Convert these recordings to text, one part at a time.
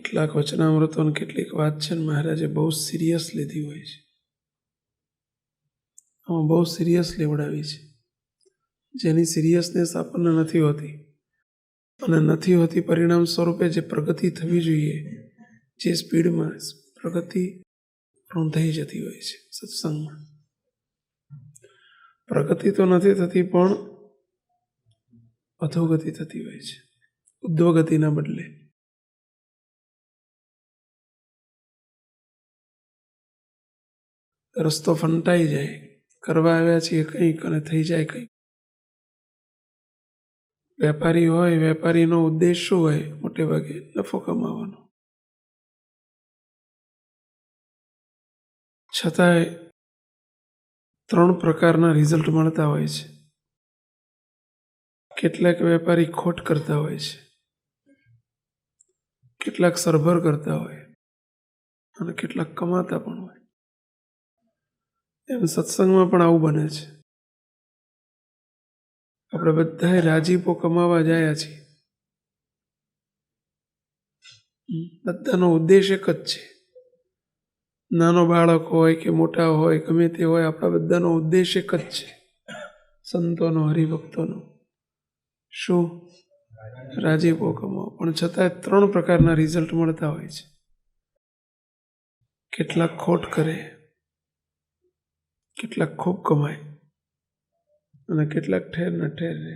કેટલાક વચનામૃતો અને કેટલીક વાત છે ને મહારાજે બહુ સિરિયસ લીધી હોય છે, આમાં બહુ સિરિયસ લેવડાવી છે, જેની સિરિયસનેસ આપણને નથી હોતી, અને નથી હોતી પરિણામ સ્વરૂપે જે પ્રગતિ થવી જોઈએ જે સ્પીડમાં પ્રગતિ રૂંધાઈ જતી હોય છે. સત્સંગમાં પ્રગતિ તો નથી થતી પણ અધોગતિ થતી હોય છે, ઉદ્ધવગતિના બદલે. રસ્તો ફંટાઈ જાય, કરવા આવ્યા છીએ કંઈક અને થઈ જાય કંઈક. વેપારી હોય, વેપારીનો ઉદ્દેશ શું હોય? મોટે ભાગે નફો કમાવાનો. છતાંય 3 પ્રકારના રિઝલ્ટ મળતા હોય છે. કેટલાક વેપારી ખોટ કરતા હોય છે, કેટલાક સરભર કરતા હોય અને કેટલાક કમાતા પણ હોય. એમ સત્સંગમાં પણ આવું બને છે. આપણે બધાએ રાજીપો કમાવા જાય છીએ, બધાનો ઉદ્દેશ એક જ છે. નાનો બાળક હોય કે મોટા હોય, ગમે તે હોય, આપણા બધાનો ઉદ્દેશ એક જ છે, સંતોનો, હરિભક્તોનો. શું? રાજીપો કમાવો. પણ છતાંય 3 પ્રકારના રિઝલ્ટ મળતા હોય છે. કેટલાક ખોટ કરે, કેટલાક ખૂબ કમાય અને કેટલાક ઠેર ને ઠેર રહે.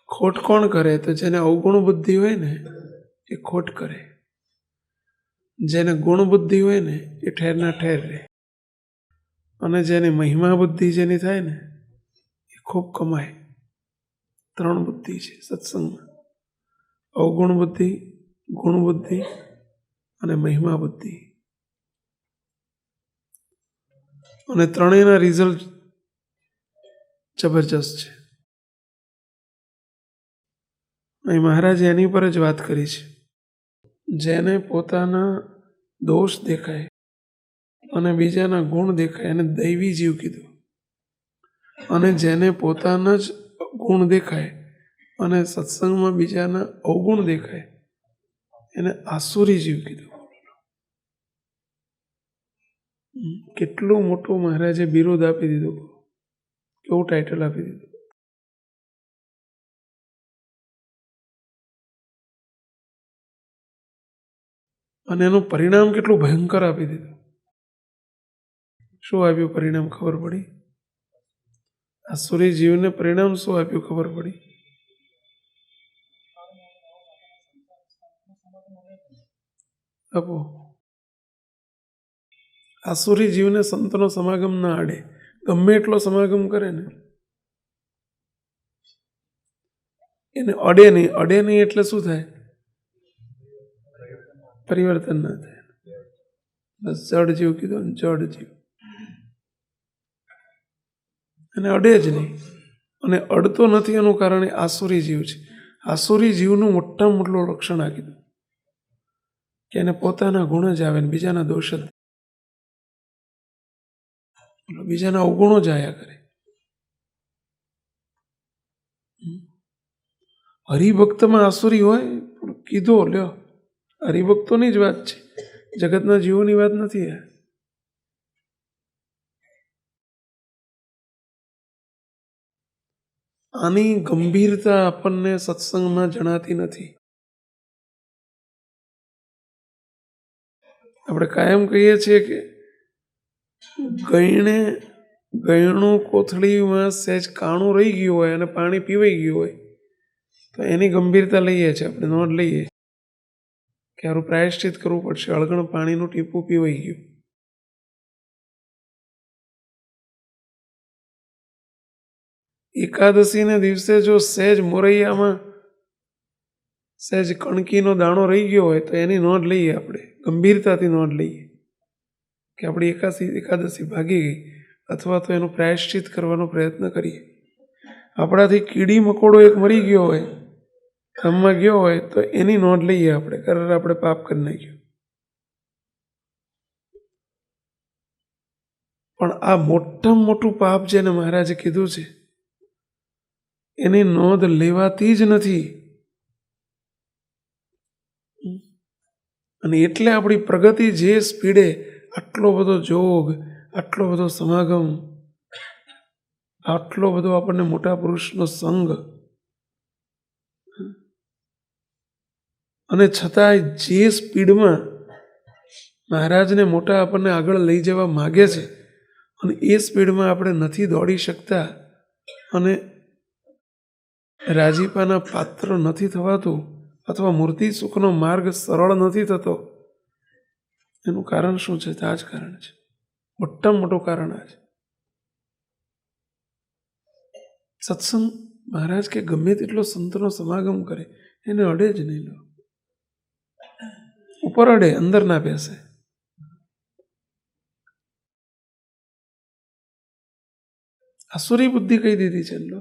ખોટ કોણ કરે? તો જેને અવગુણ બુદ્ધિ હોય ને એ ખોટ કરે, જેને ગુણ બુદ્ધિ હોય ને એ ઠેરના ઠેર રહે, અને જેની મહિમા બુદ્ધિ જેની થાય ને એ ખૂબ કમાય. 3 બુદ્ધિ છે સત્સંગમાં: અવગુણ બુદ્ધિ, ગુણ બુદ્ધિ અને મહિમા બુદ્ધિ. અને ત્રણેયના રિઝલ્ટ જબરજસ્ત છે. અહીં મહારાજે એની પર જ વાત કરી છે. જેને પોતાના દોષ દેખાય અને બીજાના ગુણ દેખાય એને દૈવી જીવ કીધું, અને જેને પોતાના જ ગુણ દેખાય અને સત્સંગમાં બીજાના અવગુણ દેખાય એને આસુરી જીવ કીધું. કેટલું મોટું મહારાજે બિરુદ આપી દીધું, કેવું ટાઇટલ આપી દીધું. અને એનું પરિણામ કેટલું ભયંકર આપી દીધું. શું આપ્યું પરિણામ? ખબર પડી? આસુરી જીવને પરિણામ શું આપ્યું? ખબર પડી? આપો. આસુરી જીવને સંતનો સમાગમ ના આડે, ગમે એટલો સમાગમ કરે ને એને અડે નહીં. અડે નહીં એટલે શું થાય? પરિવર્તન ના થાય. બસ જડ જીવ કીધું ને, જડ જીવ. એને અડે જ નહીં, અને અડતો નથી એનું કારણ એ આસુરી જીવ છે. આસુરી જીવનું મોટામાં મોટું લક્ષણ આ કીધું કે એને પોતાના ગુણ જ આવે ને બીજાના દોષ જ, બીજાના અવગુણો જ આયા કરે. હરિભક્તમાં આસુરી હોય પણ કીધો લ્યો, હરિભક્તોની જ વાત છે, જગતના જીવોની વાત નથી. આની ગંભીરતા આપણને સત્સંગમાં જણાતી નથી. આપણે કાયમ કહીએ છીએ કે ગયણું કોથળીમાં સહેજ કાણું રહી ગયું હોય અને પાણી પીવાઈ ગયું હોય તો એની ગંભીરતા લઈએ છીએ, આપણે નોંધ લઈએ કે સારું પ્રાયશ્ચિત કરવું પડશે, અળગણ પાણીનું ટીપું પીવાઈ ગયું. એકાદશીના દિવસે જો સહેજ મોરૈયામાં સહેજ કણકીનો દાણો રહી ગયો હોય તો એની નોંધ લઈએ, આપણે ગંભીરતાથી નોંધ લઈએ કે આપણી એકાદશી ભાગી ગઈ, અથવા તો એનું પ્રાયશ્ચિત કરવાનો પ્રયત્ન કરીએ. આપણાથી કીડી મકોડો એક મરી ગયો હોય, ધામમાં ગયો હોય તો એની નોંધ લઈએ આપણે, કારણ આપણે પાપ કરી નાખ્યું. પણ આ મોટામાં મોટું પાપ જેને મહારાજે કીધું છે એની નોંધ લેવાતી જ નથી. અને એટલે આપણી પ્રગતિ જે સ્પીડે, આટલો બધો જોગ, આટલો બધો સમાગમ, આટલો બધો આપણને મોટા પુરુષનો સંગ, અને છતાંય જે સ્પીડમાં મહારાજને મોટા આપણને આગળ લઈ જવા માગે છે, અને એ સ્પીડમાં આપણે નથી દોડી શકતા અને રાજીપાના પાત્ર નથી થવાતું, અથવા મૂર્તિ સુખનો માર્ગ સરળ નથી થતો, એનું કારણ શું છે? આ જ કારણ છે, મોટામાં મોટું કારણ આ છે. સત્સંગ મહારાજ કે ગમે તેટલો સંતનો સમાગમ કરે, એને અડે જ નહીં. લો ઉપર અડે, અંદર ના બેસે. આસુરી બુદ્ધિ કહી દીધી છે. લો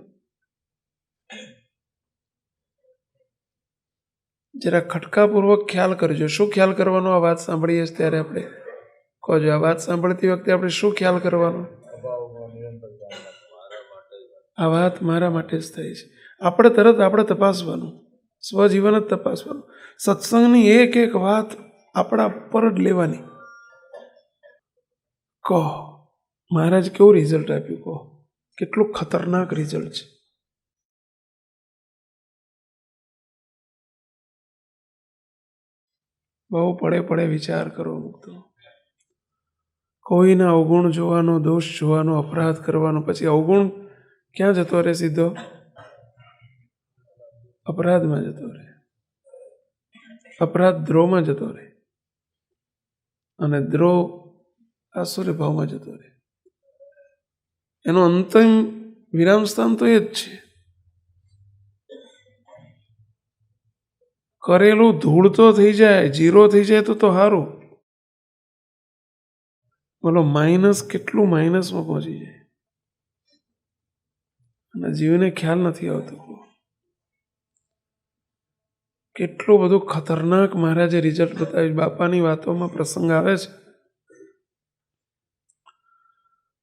જરા ખટકાપૂર્વક ખ્યાલ કરજો. શું ખ્યાલ કરવાનો? આ વાત સાંભળીએ ત્યારે આપણે કહો, આ વાત સાંભળતી વખતે આપણે શું ખ્યાલ કરવાનો? આ વાત મારા માટે જ થઈ છે. આપણે તરત આપણે તપાસવાનું, સ્વજીવન જ તપાસવાનું. સત્સંગની એક એક વાત આપણા પર જ લેવાની. કહો મહારાજ કેવું રિઝલ્ટ આપ્યું? કહો કેટલું ખતરનાક રિઝલ્ટ છે. બહુ પડે વિચાર કરો. મુક્તો કોઈના અવગુણ જોવાનો, દોષ જોવાનો, અપરાધ કરવાનો, પછી અવગુણ ક્યાં જતો રહે? સીધો અપરાધમાં જતો રહે. અપરાધ દ્રોહમાં જતો રહે, અને દ્રોહ આસુરી ભાવમાં જતો રહે. એનો અંતિમ વિરામ સ્થાન તો એ જ છે. કરેલું ધૂળ તો થઈ જાય, જીરો થઈ જાય તો સારું. બોલો માઇનસ કેટલું માઇનસમાં પહોંચી જાય, અને જીવને ખ્યાલ નથી આવતો. કેટલું બધું ખતરનાક મહારાજે રિઝલ્ટ બતાવ્યું. બાપાની વાતોમાં પ્રસંગ આવે છે.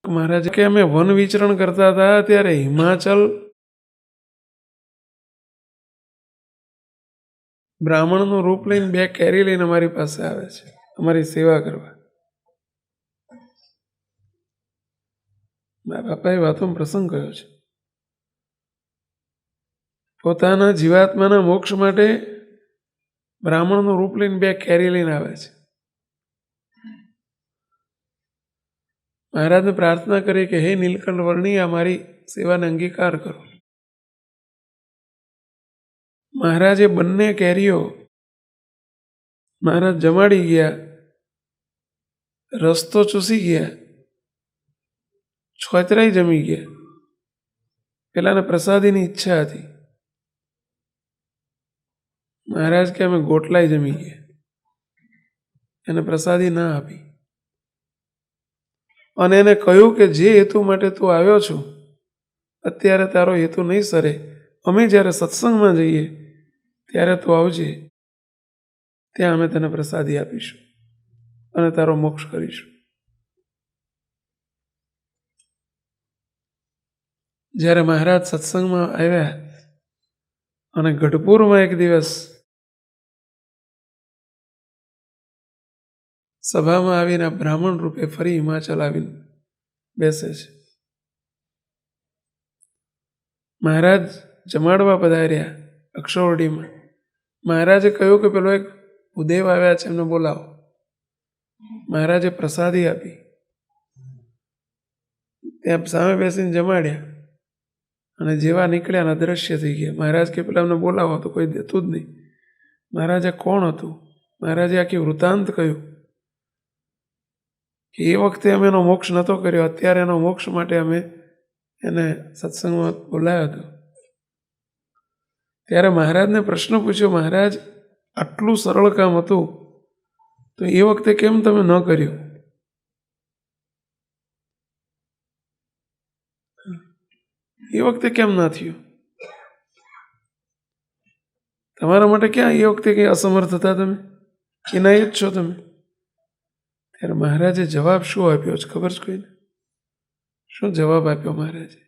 મહારાજ કે અમે વન વિચરણ કરતા હતા ત્યારે હિમાચલ બ્રાહ્મણનું રૂપ લઈને 2 કેરી લઈને અમારી પાસે આવે છે, અમારી સેવા કરવા. મારા બાપાએ વાતોમાં પ્રસંગ કયો છે. પોતાના જીવાત્માના મોક્ષ માટે બ્રાહ્મણનું રૂપ લઈને 2 કેરી લઈને આવે છે. મહારાજને પ્રાર્થના કરી કે હે નીલકંઠ વર્ણી, આ મારી સેવાને અંગીકાર કરો. મહારાજે બંને કેરીઓ મહારાજ જમાડી ગયા, રસ્તો ચૂસી ગયા, છોતરાઈ જમી ગયા. પેલાને પ્રસાદીની ઈચ્છા હતી. મહારાજ કે અમે ગોટલાઈ જમી ગયા, એને પ્રસાદી ના આપી, અને એને કહ્યું કે જે હેતુ માટે તું આવ્યો છું, અત્યારે તારો હેતુ નહીં સરે. અમે જ્યારે સત્સંગમાં જઈએ ત્યારે તું આવજે, ત્યાં અમે તને પ્રસાદી આપીશું અને તારો મોક્ષ કરીશું. જ્યારે મહારાજ સત્સંગમાં આવ્યા અને ગઢપુરમાં એક દિવસ સભામાં આવીને બ્રાહ્મણ રૂપે ફરી હિમાચલ આવીને બેસે છે. મહારાજ જમાડવા પધાર્યા અક્ષોવડીમાં. મહારાજે કહ્યું કે પેલો એક ભૂદેવ આવ્યા છે, એમને બોલાવો. મહારાજે પ્રસાદી આપી, ત્યાં સામે બેસીને જમાડ્યા, અને જેવા નીકળ્યા અદ્રશ્ય થઈ ગયા. મહારાજ કે પેલા એમને બોલાવો, તો કોઈ દેતું જ નહીં. મહારાજે કોણ હતું? મહારાજે આખી વૃત્તાંત કહ્યું કે એ વખતે અમે એનો મોક્ષ નહોતો કર્યો, અત્યારે એનો મોક્ષ માટે અમે એને સત્સંગમાં બોલાવ્યો હતો. ત્યારે મહારાજને પ્રશ્ન પૂછ્યો, મહારાજ આટલું સરળ કામ હતું તો એ વખતે કેમ તમે ન કર્યું? એ વખતે કેમ ના થયું? તમારા માટે ક્યાં એ વખતે કંઈ અસમર્થ હતા? તમે એના જ છો તમે. ત્યારે મહારાજે જવાબ શું આપ્યો છે ખબર છે કોઈને? શું જવાબ આપ્યો મહારાજે?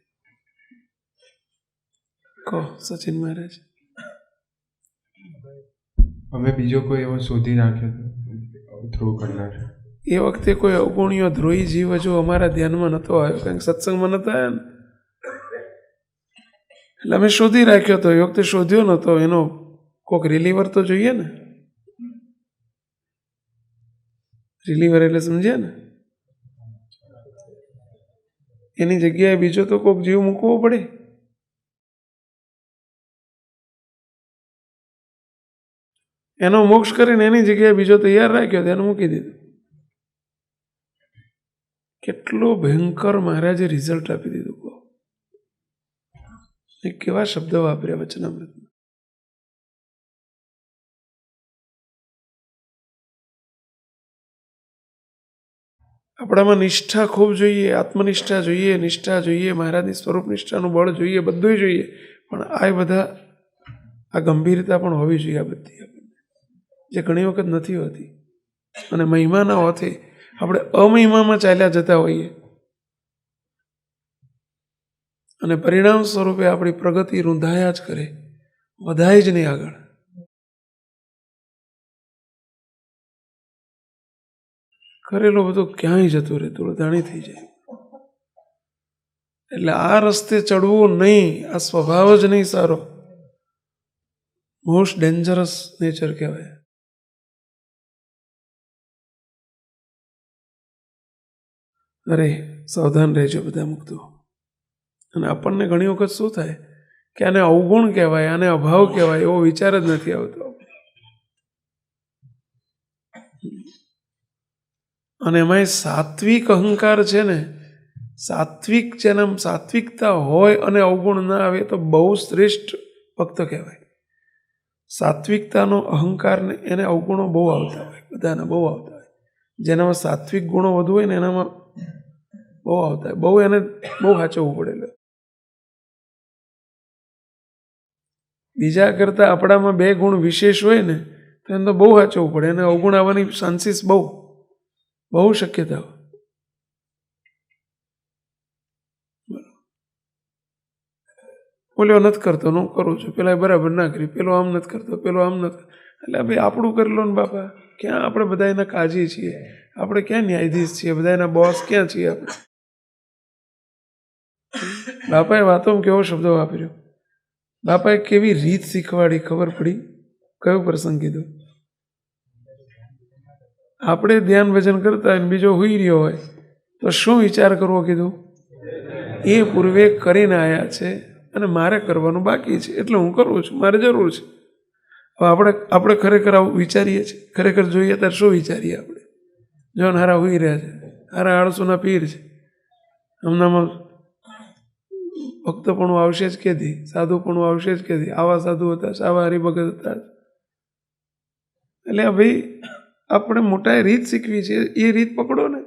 કહો સચિન મહારાજ. અમે બીજો કોઈ એવો શોધી નાખ્યો થ્રુ કરનાર. એ વખતે કોઈ અવગુણીઓ ધ્રોહી જીવ હજુ અમારા ધ્યાનમાં નહોતો આવ્યો, કારણ કે સત્સંગમાં નહોતા આવ્યા ને. એટલે અમે શોધી રાખ્યો હતો. એ વખતે શોધ્યો નહોતો. એનો કોઈક રિલીવર તો જોઈએ ને. રિલીવર એટલે સમજ્યા ને? એની જગ્યાએ બીજો તો કોઈક જીવ મૂકવો પડે. એનો મોક્ષ કરીને એની જગ્યાએ બીજો તૈયાર રાખ્યો તો એને મૂકી દીધો. કેટલો ભયંકર મહારાજે રિઝલ્ટ આપી દીધું. કહો એ કેવા શબ્દો વાપર્યા વચનામૃતમાં. આપણામાં નિષ્ઠા ખૂબ જોઈએ, આત્મનિષ્ઠા જોઈએ, નિષ્ઠા જોઈએ, મહારાજની સ્વરૂપ નિષ્ઠાનું બળ જોઈએ, બધું જોઈએ. પણ આ બધા આ ગંભીરતા પણ હોવી જોઈએ આ બધી આપણને, જે ઘણી વખત નથી હોતી. અને મહિમાના હોથી આપણે અમહિમામાં ચાલ્યા જતા હોઈએ અને પરિણામ સ્વરૂપે આપણી પ્રગતિ રૂંધાયા જ કરે, વધાય જ નહીં આગળ. કરેલું બધું ક્યાંય જતું રહે, ધૂળધાણી થઈ જાય. એટલે આ રસ્તે ચડવું નહીં, આ સ્વભાવ જ નહીં સારો. મોસ્ટ ડેન્જરસ નેચર કહેવાય. અરે સાવધાન રહેજો બધા મુક્તો. અને આપણને ઘણી વખત શું થાય કે આને અવગુણ કહેવાય, આને અભાવ કહેવાય, એવો વિચાર જ નથી આવતો. અને એમાંય સાત્વિક અહંકાર છે ને, સાત્વિક જેના સાત્વિકતા હોય અને અવગુણ ના આવે તો બહુ શ્રેષ્ઠ ભક્ત કહેવાય. સાત્વિકતાનો અહંકાર ને એને અવગુણો બહુ આવતા હોય, બધાના બહુ આવતા હોય. જેનામાં સાત્વિક ગુણો વધુ હોય ને એનામાં બહુ આવતા હોય. બહુ એને બહુ સાચવવું પડે. બીજા કરતાં આપણામાં 2 ગુણ વિશેષ હોય ને તો એને તો બહુ સાચવવું પડે. એને અવગુણ આવવાની ચાન્સીસ બહુ શક્યતા હોય. બોલ્યો નથી કરતો, હું કરું છું, પેલા બરાબર ના કરી, પેલો આમ નથી કરતો, પેલો આમ નથી. એટલે ભાઈ આપણું કરી લો ને બાપા. ક્યાં આપણે બધા એના કાજી છીએ? આપણે ક્યાં ન્યાયાધીશ છીએ? બધા એના બોસ ક્યાં છીએ આપણે? બાપાએ વાતોમાં કેવો શબ્દો વાપર્યો. બાપાએ કેવી રીત શીખવાડી, ખબર પડી? કયો પ્રસંગ કીધો? આપણે ધ્યાન ભજન કરતા હોય બીજો હુઈ રહ્યો હોય તો શું વિચાર કરવો કીધું? એ પૂર્વે કરીને આવ્યા છે અને મારે કરવાનું બાકી છે, એટલે હું કરું છું, મારે જરૂર છે. હવે આપણે ખરેખર આવું વિચારીએ છીએ? ખરેખર જોઈએ ત્યારે શું વિચારીએ આપણે? જો હારા હુઈ રહ્યા છે, હારા આળસુના પીર છે, હમણાં ભક્તપણું આવશે જ કેદી, સાધુપણું આવશે જ કેદી, આવા સાધુ હતા, આવા હરિભગત હતા. એટલે ભાઈ આપણે મોટાએ રીત શીખવી છે, એ રીત પકડો ને.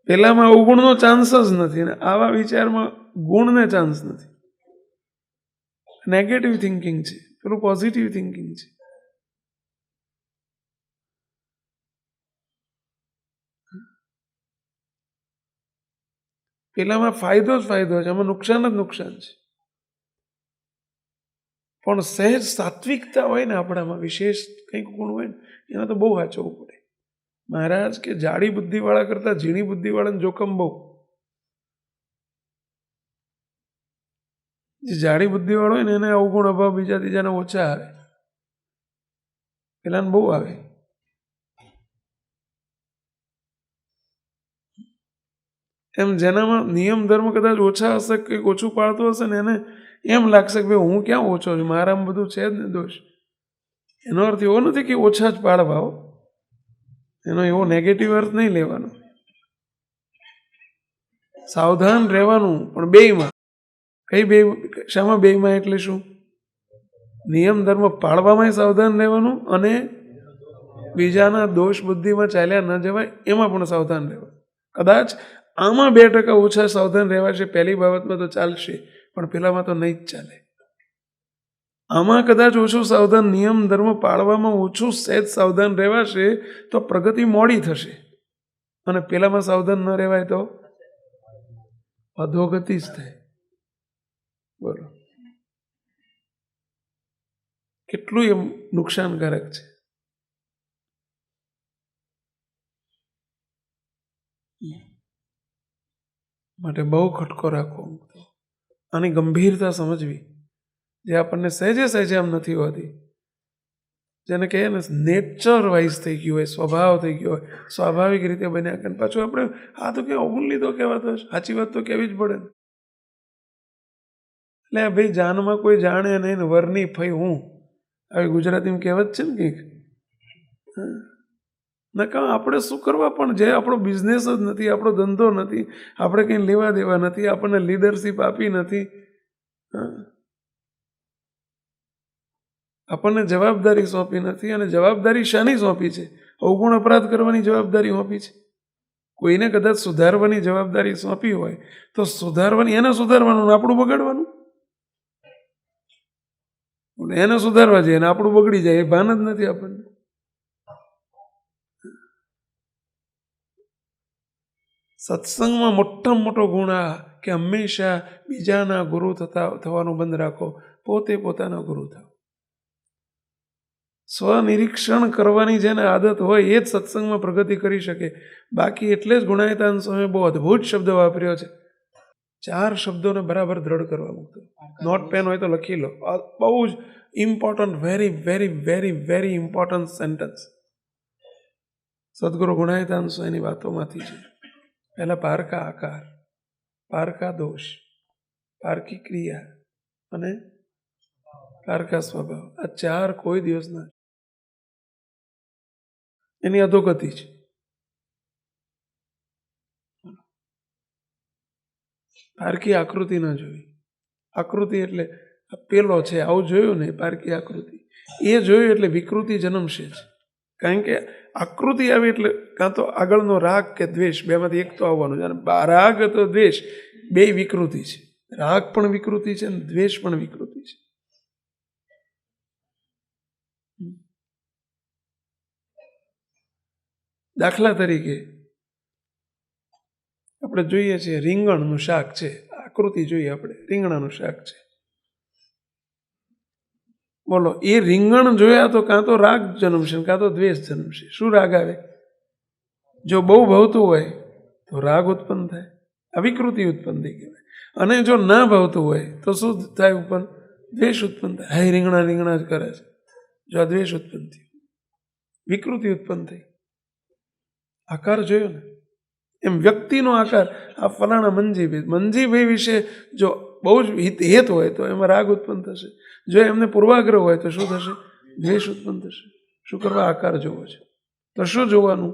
પેલામાં અવગુણનો ચાન્સ જ નથી ને આવા વિચારમાં ગુણને ચાન્સ નથી. નેગેટિવ થિંકિંગ છે, પેલું પોઝિટિવ થિંકિંગ છે. પેલામાં ફાયદો જ ફાયદો છે, આમાં નુકસાન જ નુકસાન છે. પણ સહેજ સાત્વિકતા હોય ને આપણામાં, વિશેષ કંઈક ગુણ હોય ને, એના તો બહુ વાંચવું પડે. મહારાજ કે જાડી બુદ્ધિવાળા કરતાં ઝીણી બુદ્ધિવાળાને જોખમ બહુ. જે જાડી બુદ્ધિવાળો હોય ને એને અવગુણ અભાવ બીજા ત્રીજાને ઓછા આવે, પેલાને બહુ આવે. એમ જેનામાં નિયમ ધર્મ કદાચ ઓછા હશે, કંઈક ઓછું પાળતું હશે ને એને એમ લાગશે કે ભાઈ હું ક્યાં ઓછો છું, મારામાં બધું છે જ ને દોષ. એનો અર્થ એવો નથી કે ઓછા જ પાળવા, એનો એવો નેગેટિવ અર્થ નહીં લેવાનો. સાવધાન રહેવાનું, પણ બેયમાં. કઈ બે? શામાં બેયમાં? એટલે શું? નિયમ ધર્મ પાળવામાં સાવધાન રહેવાનું અને બીજાના દોષ બુદ્ધિમાં ચાલ્યા ન જવાય એમાં પણ સાવધાન રહેવાનું. કદાચ આમાં 2% ઓછા સાવધાન રહેવાશે, પહેલી બાબતમાં તો ચાલશે, પણ પેલામાં તો નહીં જ ચાલે. આમાં કદાચ ઓછું સાવધાન, નિયમ ધર્મ પાળવામાં ઓછું સહેજ સાવધાન રહેવાશે તો પ્રગતિ મોડી થશે, અને પેલામાં સાવધાન ન રહેવાય તો અધોગતિ જ થાય. બોલો કેટલું એમ નુકસાનકારક છે. માટે બહુ ખટકો રાખવો, આની ગંભીરતા સમજવી, જે આપણને સહેજે સહેજે આમ નથી હોતી, જેને કહીએ ને નેચર વાઇઝ થઈ ગયું હોય, સ્વભાવ થઈ ગયો હોય, સ્વાભાવિક રીતે બન્યા કરે. પાછું આપણે આ તો કે અવગુણ લીધો કહેવાતો હોય, સાચી વાત તો કહેવી જ પડે ને. એટલે ભાઈ જાનમાં કોઈ જાણે નહીં ને વરની ફઈ હું, આવી ગુજરાતીમાં કહેવત છે ને કંઈક. ના કાં આપણે શું કરવા, પણ જે આપણો બિઝનેસ જ નથી, આપણો ધંધો નથી, આપણે કંઈ લેવા દેવા નથી, આપણને લીડરશીપ આપી નથી, આપણને જવાબદારી સોંપી નથી. અને જવાબદારી શાની સોંપી છે? અવગુણ અપરાધ કરવાની જવાબદારી સોંપી છે. કોઈને કદાચ સુધારવાની જવાબદારી સોંપી હોય તો સુધારવાની, એને સુધારવાનું, આપણું બગાડવાનું. એને સુધારવા જઈએ ને આપણું બગડી જાય, એ ભાન જ નથી આપણને. સત્સંગમાં મોટામાં મોટો ગુણ આ કે હંમેશા બીજાના ગુરુ થવાનું બંધ રાખો, પોતે પોતાના ગુરુ થાવ. સ્વનિરીક્ષણ કરવાની જેને આદત હોય એ જ સત્સંગમાં પ્રગતિ કરી શકે. બાકી એટલે જ ગુણાયતાન સ્વામી બહુ અદ્ભુત શબ્દ વાપર્યો છે. 4 શબ્દોને બરાબર દ્રઢ કરવા મૂકતો. નોટ પેન હોય તો લખી લો. બહુ જ important, very very very very important sentence સદગુરુ ગુણાયતાન સ્વામીની વાતોમાંથી છે. પહેલા પારકા આકાર, પારકા દોષ, પારકી ક્રિયા અને પારકા સ્વભાવ. આ 4 કોઈ દિવસ ના, એની અધોગતિ છે. પારકી આકૃતિ ના જોઈ. આકૃતિ એટલે પેલો છે આવું જોયું ને, પારકી આકૃતિ એ જોયું એટલે વિકૃતિ જન્મશે જ. કારણ કે આકૃતિ આવી એટલે કાં તો આગળનો રાગ કે દ્વેષ, બેમાંથી એક તો આવવાનું છે. અને રાગ તો દ્વેષ બે વિકૃતિ છે. રાગ પણ વિકૃતિ છે અને દ્વેષ પણ વિકૃતિ છે. દાખલા તરીકે આપણે જોઈએ છીએ રીંગણનું શાક છે, આકૃતિ જોઈએ આપણે, રીંગણાનું શાક છે. બોલો, એ રીંગણ જોયા તો કાં તો રાગ જન્મશે કાં તો દ્વેષ જન્મશે. શું રાગ આવે? જો બહુ ભાવતું હોય તો રાગ ઉત્પન્ન થાય, આ વિકૃતિ ઉત્પન્ન થઈ કહેવાય. અને જો ના ભાવતું હોય તો શું થાય? ઉત્પન્ન દ્વેષ ઉત્પન્ન થાય. હાય રીંગણા રીંગણા જ કરે છે, જો આ દ્વેષ ઉત્પન્ન થયું, વિકૃતિ ઉત્પન્ન થઈ. આકાર જોયો ને, એમ વ્યક્તિનો આકાર. આ ફલાણા મંજીભાઈ વિશે જો બહુ જ હેત હોય તો એમાં રાગ ઉત્પન્ન થશે. જો એમને પૂર્વાગ્રહ હોય તો શું થશે? દ્વેષ ઉત્પન્ન થશે. શું કરવા? આકાર જોવો છે. તો શું જોવાનું?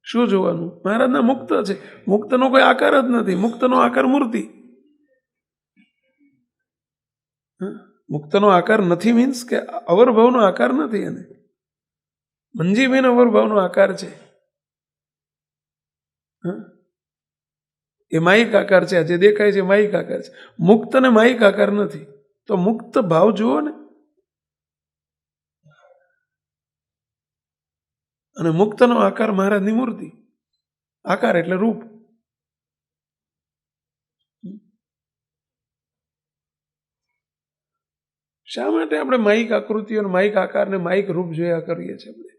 શું જોવાનું? મહારાજના મુક્ત છે. મુક્તનો કોઈ આકાર જ નથી. મુક્તનો આકાર મૂર્તિ. મુક્તનો આકાર નથી મીન્સ કે અવરભાવનો આકાર નથી. એને મંજીભાઈનો અવરભાવનો આકાર છે. એ માયિક આકાર છે. જે દેખાય છે માયિક આકાર છે. મુક્ત ને માયિક આકાર નથી. તો મુક્ત ભાવ જુઓ ને. અને મુક્તનો આકાર મહારાજની મૂર્તિ. આકાર એટલે રૂપ. શા માટે આપણે માયિક આકૃતિઓ, માયિક આકારને માયિક રૂપ જોયા કરીએ છીએ આપણે?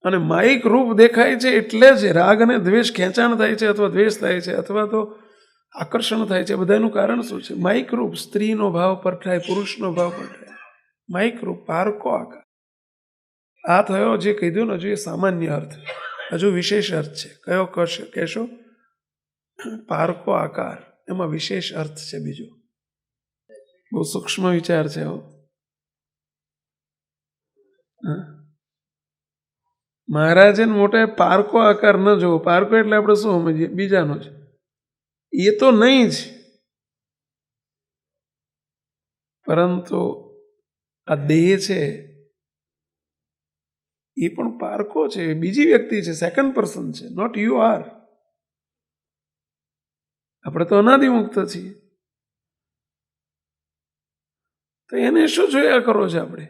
અને માયિક રૂપ દેખાય છે એટલે જ રાગ અને દ્વેષ ખેંચાણ થાય છે, અથવા દ્વેષ થાય છે, અથવા તો આકર્ષણ થાય છે. બધાનું કારણ શું છે? માયિક રૂપ. સ્ત્રીનો ભાવ પરખાય, પુરુષનો ભાવ પરખાય. માયિક રૂપ, પારકો આકાર. આ થયો જે કીધું ને, હજુ એ સામાન્ય અર્થ, હજુ વિશેષ અર્થ છે. કયો કહેશો? પારકો આકાર. એમાં વિશેષ અર્થ છે બીજો. બહુ સૂક્ષ્મ વિચાર છે. મહારાજે મોટા પારકો આકાર ન જોવો. પારકો એટલે આપણે શું સમજીએ? બીજાનો છે. એ તો નહીં જ, પરંતુ આ દેહ છે એ પણ પારકો છે. બીજી વ્યક્તિ છે, સેકન્ડ પર્સન છે, નોટ યુ આર. આપણે તો અનાદિમુક્ત છીએ. તો એને શું જોયા કરો છો આપણે?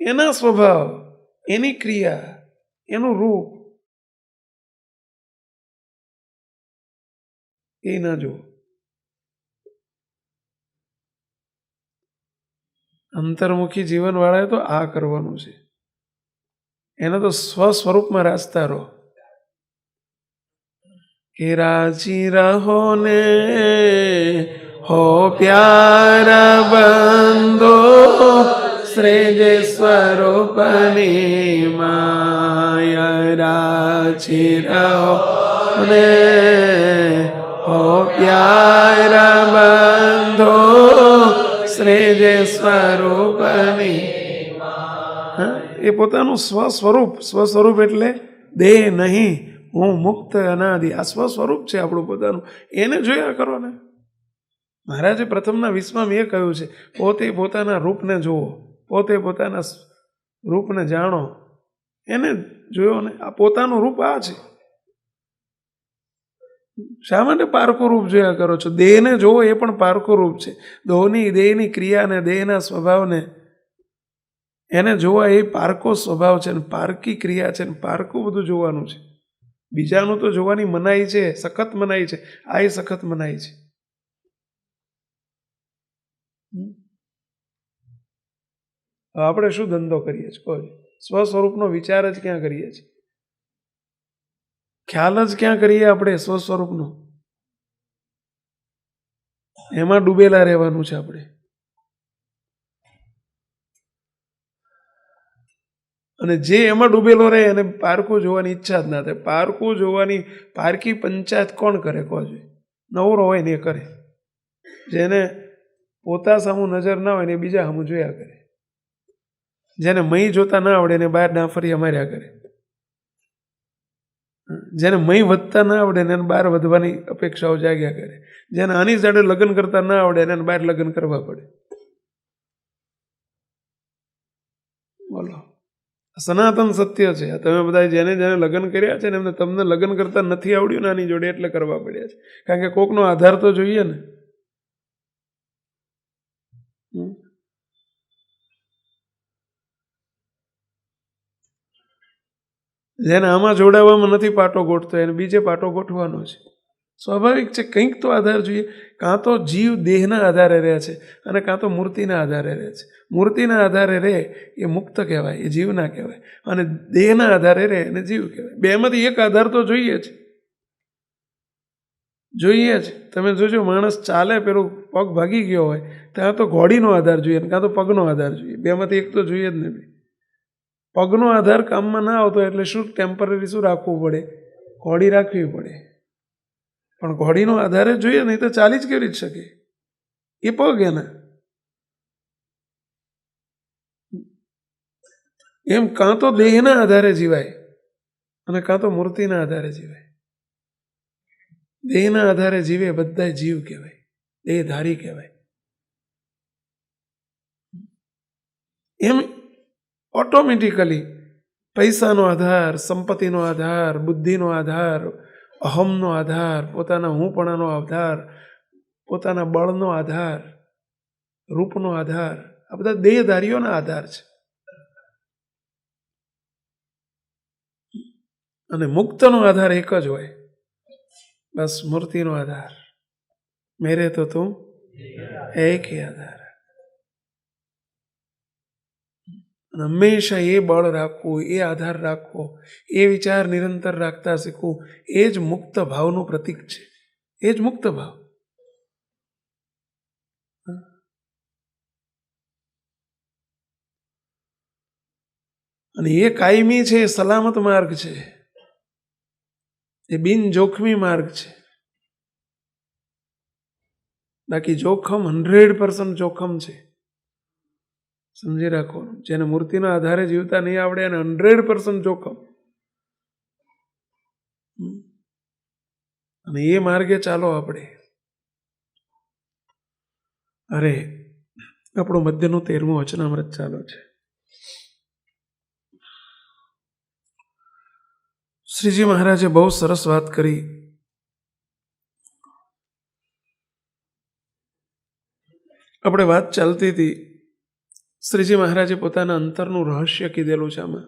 એના સ્વભાવ, એની ક્રિયા, એનું રૂપ એ ના જુઓ. અંતર્મુખી જીવનવાળાએ તો આ કરવાનું છે. એને તો સ્વસ્વરૂપમાં રાચતા રહો કે રાજી રહો ને હો પ્યારા બંધો શ્રેજે સ્વરૂપની માયા. રાજી રહો ને હો પ્યારા બંધો શ્રેજે સ્વરૂપની. એ પોતાનું સ્વસ્વરૂપ એટલે દેહ નહીં, હું મુક્ત અનાદિ. આ સ્વસ્વરૂપ છે આપણું પોતાનું, એને જોયા કરો ને. મહારાજે પ્રથમના 20માં એ કહ્યું છે, પોતે પોતાના રૂપને જુઓ, પોતે પોતાના રૂપને જાણો, એને જોયો ને. આ પોતાનું રૂપ આ છે. શા માટે પારકું રૂપ જોયા કરો છો? દેહને જોવો એ પણ પારકું રૂપ છે. દેહની ક્રિયાને, દેહના સ્વભાવને એને જોવા એ પારકો સ્વભાવ છે ને પારકી ક્રિયા છે ને પારકું બધું જોવાનું છે. બીજાનું તો જોવાની મનાઈ છે, સખત મનાઈ છે. આ એ સખત મનાઈ છે. આપણે શું ધંધો કરીએ છીએ? કોઈ સ્વસ્વરૂપનો વિચાર જ ક્યાં કરીએ છીએ? ખ્યાલ જ ક્યાં કરીએ આપણે સ્વસ્વરૂપનો? એમાં ડૂબેલા રહેવાનું છે આપણે. અને જે એમાં ડૂબેલો રહે એને પારકું જોવાની ઈચ્છા જ ના થાય. પારકું જોવાની પારકી પંચાયત કોણ કરે? કહો જોઈએ. નવરો હોય ને એ કરે. જેને પોતા સામું નજર ના હોય ને એ બીજા સામું જોયા કરે. જેને મહી જોતા ના આવડે ને બહાર ડાંફરિયા માર્યા કરે. જેને મહી વધતા ના આવડે ને એને બહાર વધવાની અપેક્ષાઓ જાગ્યા કરે. જેને આની સાથે લગ્ન કરતા ના આવડે એને બહાર લગ્ન કરવા પડે. બોલો, સનાતન સત્ય છે. તમે બધા જેને જેને લગ્ન કર્યા છે ને એમને તમને લગ્ન કરતા નથી આવડ્યું ને આની જોડે એટલે કરવા પડ્યા છે. કારણ કે કોકનો આધાર તો જોઈએ ને. જેને આમાં જોડાવામાં નથી પાટો ગોઠતો એને બીજે પાટો ગોઠવાનો છે. સ્વાભાવિક છે. કંઈક તો આધાર જોઈએ. કાં તો જીવ દેહના આધારે રહે છે અને કાં તો મૂર્તિના આધારે રહે છે. મૂર્તિના આધારે રહે એ મુક્ત કહેવાય, એ જીવ ના કહેવાય. અને દેહના આધારે રહે એને જીવ કહેવાય. બેમાંથી એક આધાર તો જોઈએ જ. જોઈએ જ. તમે જોજો, માણસ ચાલે, પેલું પગ ભાગી ગયો હોય ત્યાં તો ઘોડીનો આધાર જોઈએ કાં તો પગનો આધાર જોઈએ. બેમાંથી એક તો જોઈએ જ નહીં. પગનો આધાર કામમાં ના આવતો એટલે શું ટેમ્પરરી શું રાખવું પડે? ઘોડી રાખવી પડે. પણ ઘોડીનો આધારે જોઈએ નહીં તો ચાલી જ કેવી રીતે શકે? એ પગ એના. એમ કાં તો દેહના આધારે જીવાય અને કાં તો મૂર્તિના આધારે જીવાય. દેહના આધારે જીવે બધા જીવ કહેવાય, દેહધારી કહેવાય. એમ ઓટોમેટિકલી પૈસાનો આધાર, સંપત્તિનો આધાર, બુદ્ધિનો આધાર, અહમનો આધાર, પોતાના હુંપણાનો આધાર, પોતાના બળનો આધાર, રૂપનો આધાર, આ બધા દેહધારીઓના આધાર છે. અને મુક્તનો આધાર એક જ હોય, બસ મૂર્તિનો આધાર. મેરે તો તું એક હી આધાર. અને હંમેશા એ બળ રાખવું, એ આધાર રાખવો, એ વિચાર નિરંતર રાખતા શીખવું, એ જ મુક્ત ભાવનું પ્રતીક છે. એ જ મુક્ત ભાવ. અને એ કાયમી છે, સલામત માર્ગ છે, એ બિન જોખમી માર્ગ છે. બાકી જોખમ 100% જોખમ છે. સમજી રાખો. જેને મૂર્તિના આધારે જીવતા નહીં આવડે એને 100% જોખમ. અને એ માર્ગે ચાલો આપણે. અરે, આપણું મધ્યનું 13મું વચનામૃત ચાલુ છે. શ્રીજી મહારાજે બહુ સરસ વાત કરી. આપણે વાત ચાલતી હતી. શ્રીજી મહારાજે પોતાના અંતરનું રહસ્ય કીધેલું છે આમાં.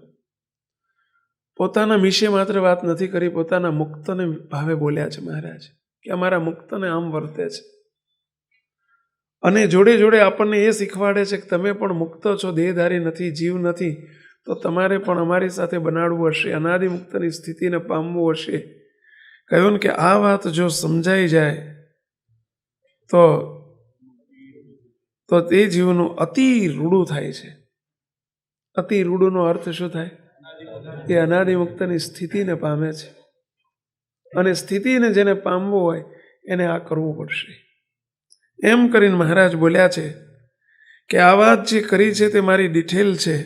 પોતાના વિશે માત્ર વાત નથી કરી, પોતાના મુક્તને ભાવે બોલ્યા છે મહારાજ કે અમારા મુક્તને આમ વર્તે છે. અને જોડે જોડે આપણને એ શીખવાડે છે કે તમે પણ મુક્ત છો, દેહધારી નથી, જીવ નથી, તો તમારે પણ અમારી સાથે બનાડવું હશે, અનાદિ મુક્તની સ્થિતિને પામવું હશે. કહ્યું ને કે આ વાત જો સમજાઈ જાય તો તે જીવનું અતિ રૂડું થાય છે. અતિ રૂડુનો અર્થ શું થાય? એ અનાદિ મુક્તની સ્થિતિને પામે છે. અને સ્થિતિને જેને પામવું હોય એને આ કરવું પડશે. એમ કરીને મહારાજ બોલ્યા છે કે આ વાત જે કરી છે તે મારી ડિટેલ છે,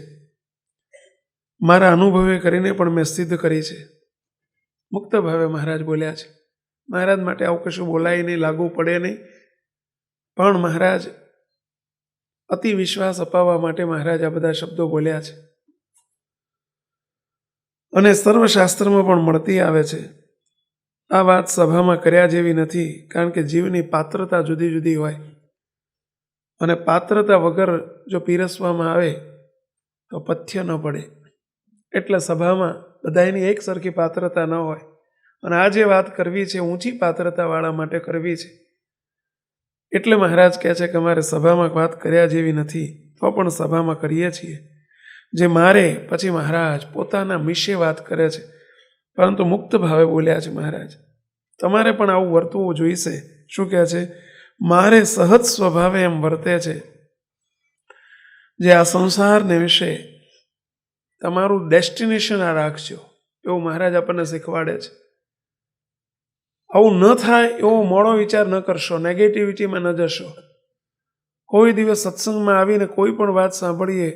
મારા અનુભવે કરીને પણ મેં સિદ્ધ કરી છે. મુક્ત ભાવે મહારાજ બોલ્યા છે. મહારાજ માટે આવું કશું બોલાય નહીં, લાગુ પડે નહીં, પણ મહારાજ અતિ વિશ્વાસ અપાવવા માટે મહારાજ આ બધા શબ્દો બોલ્યા છે. અને સર્વશાસ્ત્રમાં પણ મળતી આવે છે. આ વાત સભામાં કર્યા જેવી નથી, કારણ કે જીવની પાત્રતા જુદી જુદી હોય, અને પાત્રતા વગર જો પીરસવામાં આવે તો પથ્ય ન પડે. એટલે સભામાં બધાની એક સરખી પાત્રતા ન હોય, અને આ જે વાત કરવી છે ઊંચી પાત્રતાવાળા માટે કરવી છે. એટલે મહારાજ કહે છે કે અમારે સભામાં વાત કર્યા જેવી નથી, તો પણ સભામાં કરીએ છીએ. જે મારે પછી મહારાજ પોતાના વિશે વાત કરે છે, પરંતુ મુક્ત ભાવે બોલ્યા છે મહારાજ તમારે પણ આવું વર્તવું જોઈશે. શું કહે છે? મારે સહજ સ્વભાવે એમ વર્તે છે. જે આ સંસારને વિશે તમારું ડેસ્ટિનેશન આ રાખજો, એવું મહારાજ આપણને શીખવાડે છે. આવું ન થાય એવો મોડો વિચાર ન કરશો, નેગેટિવિટીમાં ન જશો. કોઈ દિવસ સત્સંગમાં આવીને કોઈ પણ વાત સાંભળીએ,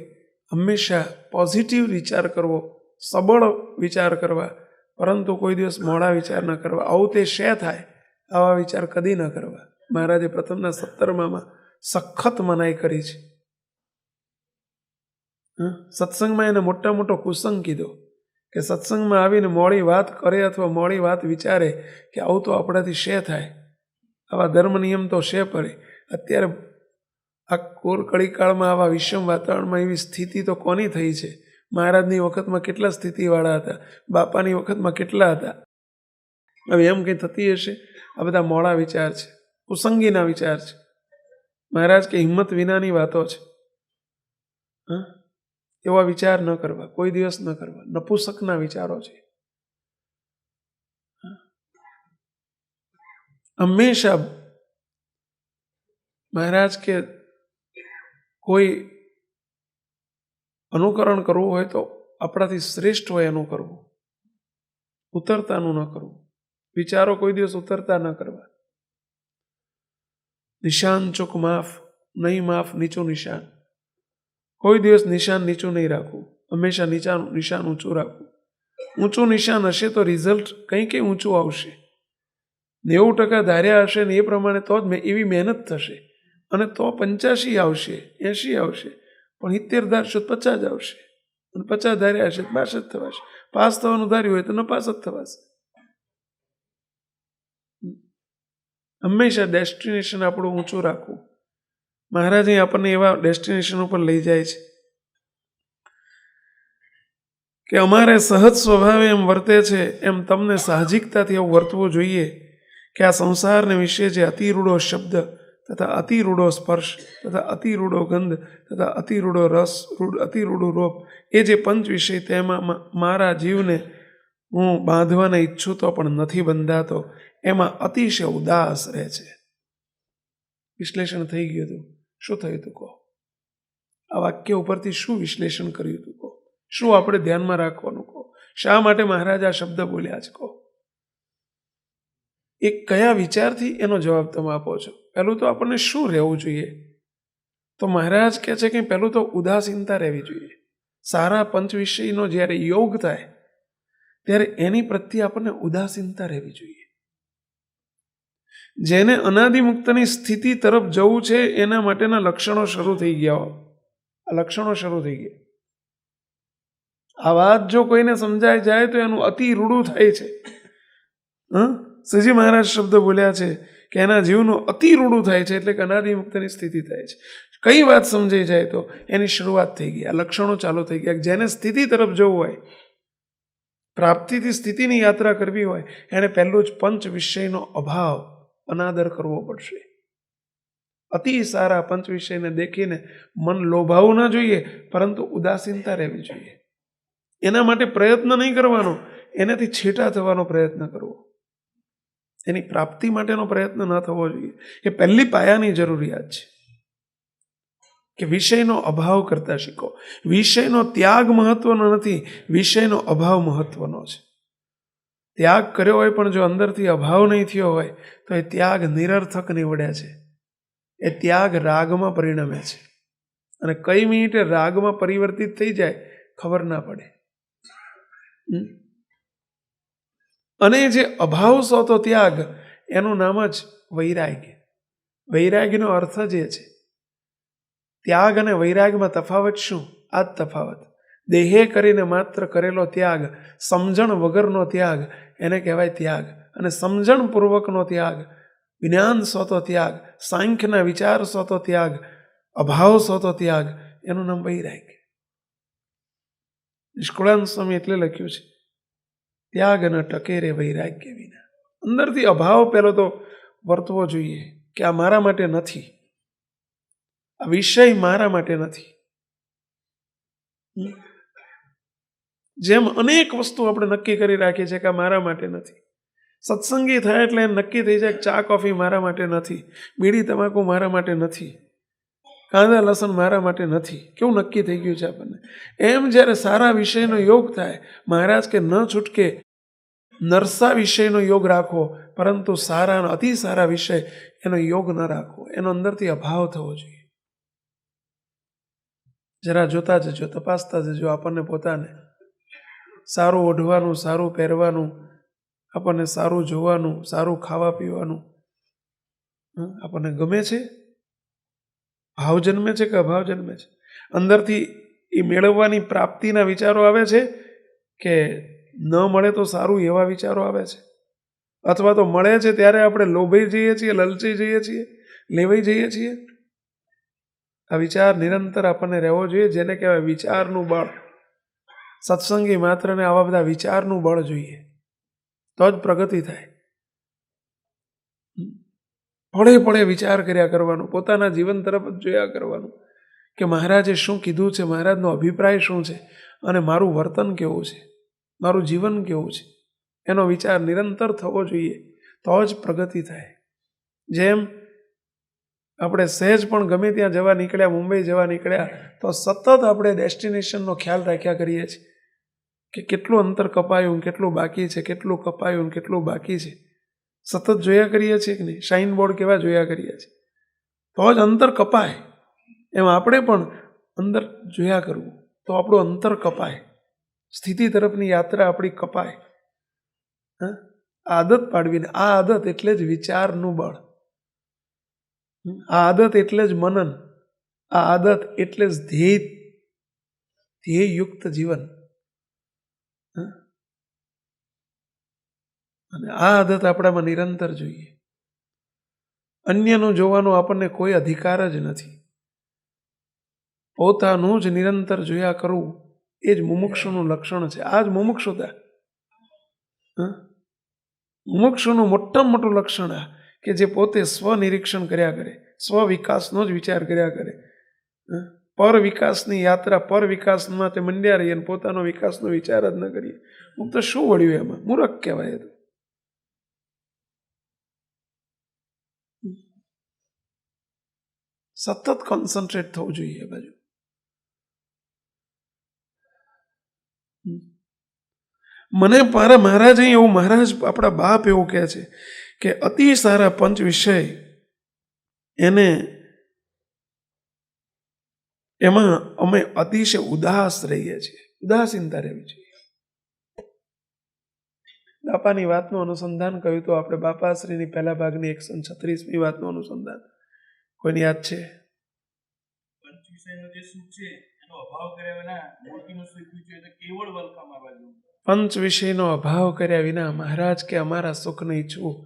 હંમેશા પોઝિટિવ વિચાર કરવો, સબળ વિચાર કરવા, પરંતુ કોઈ દિવસ મોડા વિચાર ન કરવા. આવું તે શે થાય આવા વિચાર કદી ન કરવા. મહારાજે પ્રથમના 17માં સખત મનાઈ કરી છે. સત્સંગમાં એને મોટા મોટો કુસંગ કીધો કે સત્સંગમાં આવીને મોડી વાત કરે અથવા મોડી વાત વિચારે કે આવું તો આપણાથી શે થાય, આવા ધર્મ નિયમ તો શે પડે. અત્યારે આ કોર કળીકાળમાં આવા વિષમ વાતાવરણમાં એવી સ્થિતિ તો કોની થઈ છે? મહારાજની વખતમાં કેટલા સ્થિતિવાળા હતા, બાપાની વખતમાં કેટલા હતા. હવે એમ કંઈ થતી હશે? આ બધા મોડા વિચાર છે, કુસંગીના વિચાર છે. મહારાજ કે હિંમત વિનાની વાતો છે. એવા વિચાર ન કરવા, કોઈ દિવસ ન કરવા. નપુસકના વિચારો છે. હંમેશા મહારાજ કે કોઈ અનુકરણ કરવું હોય તો આપણાથી શ્રેષ્ઠ હોય એનું કરવું, ઉતરતાનું ન કરવું. વિચારો કોઈ દિવસ ઉતરતા ન કરવા. નિશાન ચૂક માફ, નહીં માફ નીચું નિશાન. કોઈ દિવસ નિશાન નીચું નહીં રાખવું, હંમેશા નિશાન ઊંચું રાખવું. ઊંચું નિશાન હશે તો રિઝલ્ટ કંઈ ઊંચું આવશે. 90% ધાર્યા હશે ને એ પ્રમાણે તો જ એવી મહેનત થશે, અને તો 85 આવશે, 80 આવશે, પણ 70 ધારશો 50 આવશે, અને 50 ધાર્યા હશે 62 થવાશે. પાસ થવાનું ધાર્યું હોય તો નપાસ જ થવાશે. હંમેશા ડેસ્ટિનેશન આપણું ઊંચું રાખવું. મહારાજ આપણને એવા ડેસ્ટિનેશન ઉપર લઈ જાય છે કે અમારે સહજ સ્વભાવે એમ વર્તે છે એમ તમને સાહજિકતાથી એવું વર્તવું જોઈએ કે આ સંસારને વિશે જે અતિરૂઢો શબ્દ તથા અતિરૂઢો સ્પર્શ તથા અતિરૂઢો ગંધ તથા અતિરૂઢો રસ, અતિરૂઢું રૂપ, એ જે પંચ વિષય તેમાં મારા જીવને હું બાંધવાને ઈચ્છું તો પણ નથી બંધાતો, એમાં અતિશય ઉદાસ રહે છે. વિશ્લેષણ થઈ ગયું હતું. શું થયું હતું કહો? આ વાક્ય ઉપરથી શું વિશ્લેષણ કર્યું હતું કહો? શું આપણે ધ્યાનમાં રાખવાનું કહો? શા માટે મહારાજ આ શબ્દ બોલ્યા છે કહો? એ કયા વિચારથી એનો જવાબ તમે આપો છો? પહેલું તો આપણને શું રહેવું જોઈએ? તો મહારાજ કહે છે કે પહેલું તો ઉદાસીનતા રહેવી જોઈએ. સારા પંચ વિષયનો જ્યારે યોગ થાય ત્યારે એની પ્રત્યે આપણને ઉદાસીનતા રહેવી જોઈએ. જેને અનાદિમુક્તની સ્થિતિ તરફ જવું છે એના માટેના લક્ષણો શરૂ થઈ ગયા. આ લક્ષણો શરૂ થઈ ગયા. આ વાત જો કોઈને સમજાય જાય તો એનું અતિ રૂડું થાય છે. શ્રીજી મહારાજ શબ્દ બોલ્યા છે કે એના જીવનું અતિ રૂડું થાય છે, એટલે કે અનાદિમુક્તની સ્થિતિ થાય છે. કઈ વાત સમજાઈ જાય તો એની શરૂઆત થઈ ગઈ, આ લક્ષણો ચાલુ થઈ ગયા. જેને સ્થિતિ તરફ જવું હોય પ્રાપ્તિથી સ્થિતિની યાત્રા કરવી હોય એણે પહેલું જ પંચ વિષયનો અભાવ અનાદર કરવો પડશે. અતિ સારા પંચ વિષયને દેખીને મન લોભાવવું ના જોઈએ, પરંતુ ઉદાસીનતા રહેવી જોઈએ. એના માટે પ્રયત્ન નહીં કરવાનો, એનાથી છેટા થવાનો પ્રયત્ન કરવો. એની પ્રાપ્તિ માટેનો પ્રયત્ન ન થવો જોઈએ. એ પહેલી પાયાની જરૂરિયાત છે કે વિષયનો અભાવ કરતા શીખો. વિષયનો ત્યાગ મહત્વનો નથી, વિષયનો અભાવ મહત્વનો છે. ત્યાગ કર્યો હોય પણ જો અંદરથી અભાવ નહીં થયો હોય તો એ ત્યાગ નિરર્થક નીવડે છે. એ ત્યાગ રાગમાં પરિણમે છે અને કઈ મિનિટે રાગમાં પરિવર્તિત થઈ જાય ખબર ના પડે. અને જે અભાવ સોતો ત્યાગ એનું નામ જ વૈરાગ્ય. વૈરાગ્યનો અર્થ જ એ છે. ત્યાગ અને વૈરાગ્યમાં તફાવત શું? આ જ તફાવત. દેહે કરીને માત્ર કરેલો ત્યાગ, સમજણ વગરનો ત્યાગ, એને કહેવાય ત્યાગ. અને સમજણપૂર્વકનો ત્યાગ, જ્ઞાન સોતો ત્યાગ, સાંખ્યના વિચાર સોતો ત્યાગ, અભાવ સોતો ત્યાગ, એનું નામ વૈરાગ્ય. નિષ્કુળાનંદ સ્વામી એટલે લખ્યું છે, ત્યાગ ન ટકે રે વૈરાગ્ય વિના. અંદરથી અભાવ પહેલો તો વર્તવો જોઈએ કે આ મારા માટે નથી, આ વિષય મારા માટે નથી. જેમ અનેક વસ્તુ આપણે નક્કી કરી રાખીએ છીએ કે આ મારા માટે નથી. સત્સંગી થાય એટલે એમ નક્કી થઈ જાય ચા કોફી મારા માટે નથી, બીડી તમાકુ મારા માટે નથી, કાંદા લસણ મારા માટે નથી. કેવું નક્કી થઈ ગયું છે આપણને. એમ જ્યારે સારા વિષયનો યોગ થાય, મહારાજ કે ન છૂટકે નરસા વિષયનો યોગ રાખવો, પરંતુ સારા અતિ સારા વિષય એનો યોગ ન રાખવો. એનો અંદરથી અભાવ થવો જોઈએ. જરા જોતા જજો, તપાસતા જજો આપણને પોતાને. સારું ઓઢવાનું, સારું પહેરવાનું, આપણને સારું જોવાનું, સારું ખાવા પીવાનું આપણને ગમે છે? ભાવ જન્મે છે કે અભાવ જન્મે છે? અંદરથી એ મેળવવાની પ્રાપ્તિના વિચારો આવે છે કે ન મળે તો સારું એવા વિચારો આવે છે? અથવા તો મળે છે ત્યારે આપણે લોભાઈ જઈએ છીએ, લલચાઈ જઈએ છીએ, લેવાઈ જઈએ છીએ? આ વિચાર નિરંતર આપણને રહેવો જોઈએ, જેને કહેવાય વિચારનું બળ. સત્સંગી માત્રને આવા બધા વિચારનું બળ જોઈએ, તો જ પ્રગતિ થાય. પડે પડે વિચાર કર્યા કરવાનું, પોતાના જીવન તરફ જ જોયા કરવાનું કે મહારાજે શું કીધું છે, મહારાજનો અભિપ્રાય શું છે અને મારું વર્તન કેવું છે, મારું જીવન કેવું છે, એનો વિચાર નિરંતર થવો જોઈએ, તો જ પ્રગતિ થાય. જેમ આપણે સહેજ પણ ગમે ત્યાં જવા નીકળ્યા, મુંબઈ જવા નીકળ્યા, તો સતત આપણે ડેસ્ટિનેશનનો ખ્યાલ રાખ્યા કરીએ છીએ કે કેટલું અંતર કપાયું, કેટલું બાકી છે, કેટલું કપાયું, કેટલું બાકી છે. સતત જોયા કરીએ છીએ કે નહીં? સાઇન બોર્ડ કેવા જોયા કરીએ છીએ, તો જ અંતર કપાય. એમ આપણે પણ અંદર જોયા કરવું, તો આપણું અંતર કપાય, સ્થિતિ તરફની યાત્રા આપણી કપાય. આદત પાડવીને, આ આદત એટલે જ વિચારનું બળ, આ આદત એટલે જ મનન, આ આદત એટલે જ ધ્યેયયુક્ત જીવન. અને આ આદત આપણામાં નિરંતર જોઈએ. અન્યનું જોવાનો આપણને કોઈ અધિકાર જ નથી. પોતાનું જ નિરંતર જોયા કરવું એ જ મુમુક્ષુનું લક્ષણ છે. આ જ મુમુક્ષુતા. મુમુક્ષુનું મોટામાં મોટું લક્ષણ આ કે જે પોતે સ્વનિરીક્ષણ કર્યા કરે, સ્વ વિકાસનો જ વિચાર કર્યા કરે, પર વિકાસની યાત્રા, પર વિકાસ માટે મંડ્યા રહીએ અને પોતાનો વિકાસનો વિચાર જ ન કરીએ. હું તો શું વળ્યું એમાં? મૂર્ખ કહેવાય. તો સતત કોન્સન્ટ્રેટ થવું જોઈએ બાજુ. મને મારા મહારાજ એવું, મહારાજ આપણા બાપ એવું કહે છે કે અતિ સારા પંચ વિષય એને એમાં અમે અતિશય ઉદાસ રહીએ છીએ. ઉદાસીનતા રહેવી જોઈએ. બાપાની વાતનું અનુસંધાન કર્યું તો આપણે બાપાશ્રીની પહેલા ભાગની 136મી વાતનું અનુસંધાન કોઈને યાદ છે? પંચ વિષયનો અભાવ કર્યા વિના મહારાજ કે અમારા સુખને ઈચ્છવું,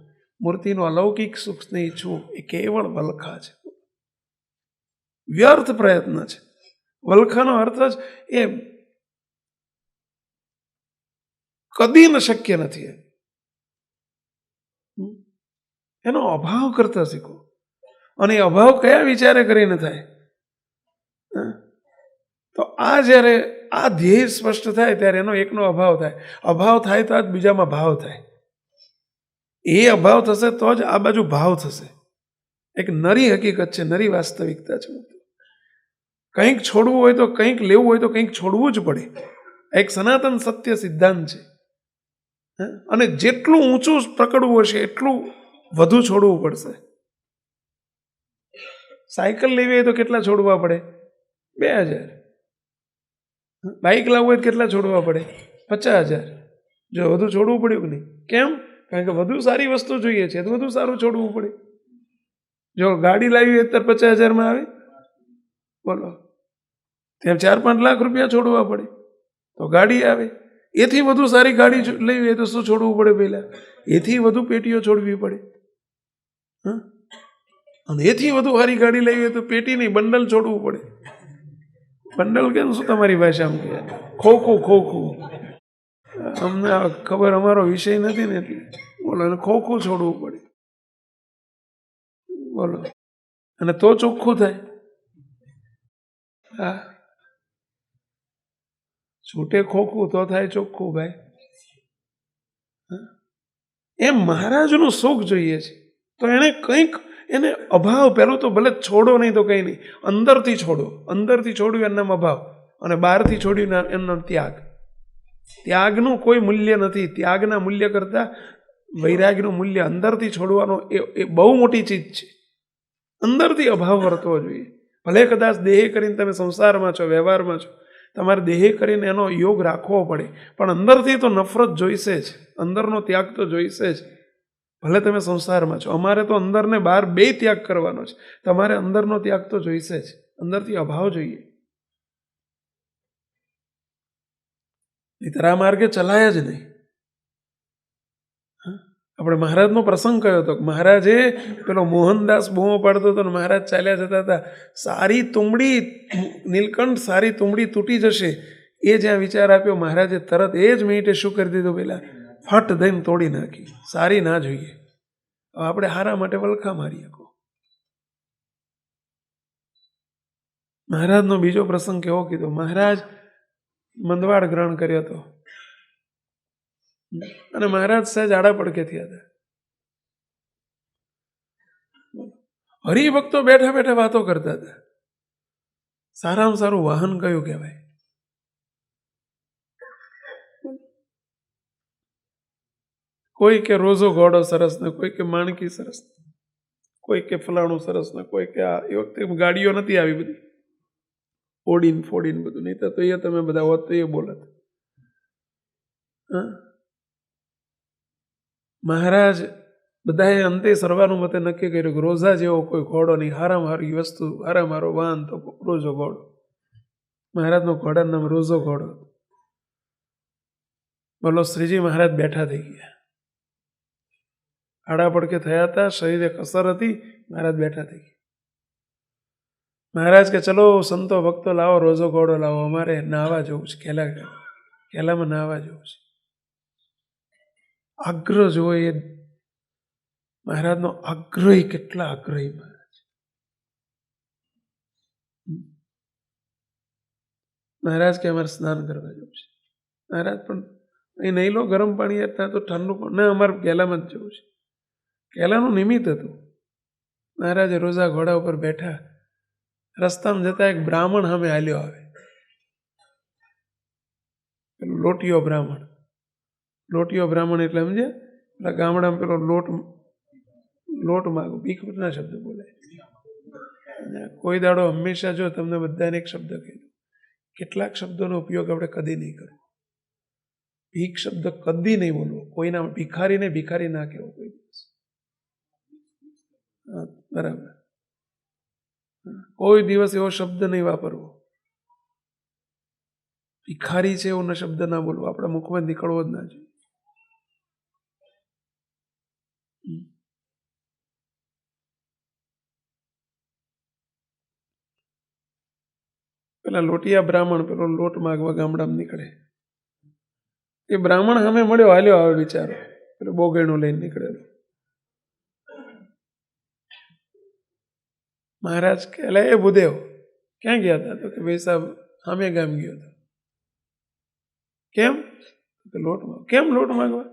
મૂર્તિનું અલૌકિક સુખને ઈચ્છવું એ કેવળ વલખા છે, વ્યર્થ પ્રયત્ન છે. વલખાનો અર્થ જ એ કદી ન શક્ય નથી. એનો અભાવ કરતા શીખો. અને એ અભાવ કયા વિચારે કરીને થાય? તો આ જ્યારે આ ધ્યેય સ્પષ્ટ થાય ત્યારે એનો એકનો અભાવ થાય. અભાવ થાય તો જ બીજામાં ભાવ થાય. એ અભાવ થશે તો જ આ બાજુ ભાવ થશે. એક નરી હકીકત છે, નરી વાસ્તવિકતા છે. કંઈક છોડવું હોય તો, કંઈક લેવું હોય તો કંઈક છોડવું જ પડે. એક સનાતન સત્ય સિદ્ધાંત છે. અને જેટલું ઊંચું પકડવું હશે એટલું વધુ છોડવું પડશે. સાયકલ લેવી હોય તો કેટલા છોડવા પડે? 2000. બાઇક લાવવું હોય તો કેટલા છોડવા પડે? 50,000. જો વધુ છોડવું પડ્યું કે નહીં? કેમ? કારણ કે વધુ સારી વસ્તુ જોઈએ છે તો વધુ સારું છોડવું પડે. જો ગાડી લાવી હોય તો 50,000 આવે? બોલો, ત્યાં 4-5 લાખ રૂપિયા છોડવા પડે તો ગાડી આવે. એથી વધુ સારી ગાડી લેવી હોય તો શું છોડવું પડે? પહેલા એથી વધુ પેટીઓ છોડવી પડે. અને એથી વધુ સારી ગાડી લેવી હોય તો પેટી નહીં, બંડલ છોડવું પડે. બંડલ કેમ? શું તમારી ભાષામાં કહે? ખોખું. ખોખું અમને ખબર, અમારો વિષય નથી ને એટલે બોલો. એને ખોખું છોડવું પડે. બોલો, અને તો ચોખ્ખું થાય. હા, છૂટે ખોખું તો થાય ચોખ્ખું ભાઈ. એમ મહારાજનું સુખ જોઈએ છે તો એને કંઈક, એને અભાવ. પહેલું તો ભલે છોડો નહીં તો કંઈ નહીં, અંદરથી છોડો. અંદરથી છોડ્યું એનું નામ અભાવ, અને બહારથી છોડ્યું એનું નામ ત્યાગ. ત્યાગનું કોઈ મૂલ્ય નથી. ત્યાગના મૂલ્ય કરતાં વૈરાગ્યનું મૂલ્ય અંદરથી છોડવાનો એ બહુ મોટી ચીજ છે. અંદરથી અભાવ વર્તવો જોઈએ. ભલે કદાચ દેહે કરીને તમે સંસારમાં છો, વ્યવહારમાં છો, તમારે દેહે કરીને એનો યોગ રાખવો પડે, પણ અંદરથી તો નફરત જોઈશે જ. અંદરનો ત્યાગ તો જોઈશે જ. ભલે તમે સંસારમાં છો, અમારે તો અંદર ને બહાર બે ત્યાગ કરવાનો છે. તમારે અંદરનો ત્યાગ તો જોઈશે જ. અંદરથી અભાવ જોઈએ. નહીંતર આ માર્ગે ચલાયા જ નહીં. આપણે મહારાજનો પ્રસંગ કયો હતો. મહારાજે પેલો મોહનદાસ બૂમો પાડતો હતો ને મહારાજ ચાલ્યા જતા હતા. સારી તુંબડી, નીલકંઠ સારી તુંબડી તૂટી જશે એ જ્યાં વિચાર આપ્યો, મહારાજે તરત એ જ મિનિટે શું કરી દીધું? પેલા ફટ દઈને તોડી નાખી. સારી ના જોઈએ. આપણે હારા માટે વલખા મારી શકો. મહારાજનો બીજો પ્રસંગ કેવો કીધો? મહારાજ મંદવાડ ગ્રહણ કર્યો હતો અને મહારાજ સહેજ આડા પડકે થયા હતા. હરિભક્તો બેઠા બેઠા વાતો કરતા હતા. સારામાં સારું વાહન કયું કહેવાય? કોઈ કે રોજો ઘોડો સરસ ને, કોઈ કે માણકી સરસ, કોઈ કે ફલાણું સરસ ને, કોઈ કે આ. એ વખતે ગાડીઓ નથી આવી બધી, ઓડીને ફોડીને બધું. નહીં તો એ તમે બધા હોત તો એ બોલત. મહારાજ બધાએ અંતે સર્વાનુમતે નક્કી કર્યું કે રોજા જેવો કોઈ ઘોડો નહીં, હારામાં હારી વસ્તુ, હારામાં હારો વાહન તો રોજો ઘોડો. મહારાજનો ઘોડાનું નામ રોજો ઘોડો. બોલો, શ્રીજી મહારાજ બેઠા થઈ ગયા. આડા પડકે થયા હતા, શરીરે કસર હતી, મહારાજ બેઠા થઈ ગયા. મહારાજ કે ચલો સંતો ભક્તો લાવો, રોજો ઘોડો લાવો, અમારે નાહવા જવું છે. કેલામાં નાહવા જવું છે. આગ્રહ જુઓ એ મહારાજનો આગ્રહી. કેટલા આગ્રહી મહારાજ! મહારાજ કે અમારે સ્નાન કરવા જવું છે. મહારાજ પણ અહીં નહીં લો ગરમ પાણી, ત્યાં તો ઠંડુ પણ ના, અમારે કેલામાં જ જવું છે. કેલાનું નિમિત્ત હતું. મહારાજે રોજા ઘોડા ઉપર બેઠા. રસ્તામાં જતા એક બ્રાહ્મણ સામે હાલ્યો આવે. લોટીયો બ્રાહ્મણ. લોટીયો બ્રાહ્મણ એટલે સમજ્યા? પેલા ગામડામાં પેલો લોટ માગો, ભીખ ના શબ્દ બોલાય. કોઈ દાડો હંમેશા જો તમને બધાને એક શબ્દ કહી દો, કેટલાક શબ્દોનો ઉપયોગ આપણે કદી નહીં કરવો. ભીખ શબ્દ કદી નહીં બોલવો. કોઈના ભિખારીને ભિખારી ના કહેવો કોઈ દિવસ. બરાબર. કોઈ દિવસ એવો શબ્દ નહીં વાપરવો. ભિખારી છે એવો શબ્દ ના બોલવો. આપણા મુખમાં નીકળવો જ ના જોઈએ. પેલા લોટિયા બ્રાહ્મણ પેલો લોટ માગવા ગામડામાં નીકળે. એ બ્રાહ્મણ સામે મળ્યો, હાલ્યો આવે બિચારો, પેલો બોગેણું લઈને નીકળેલો. મહારાજ કે એટલે એ ભૂદેવ ક્યાં ગયા હતા? તો કે ભાઈ સાહેબ સામે ગામ ગયો હતો. કેમ? કે લોટ માંગ. કેમ લોટ માંગવા?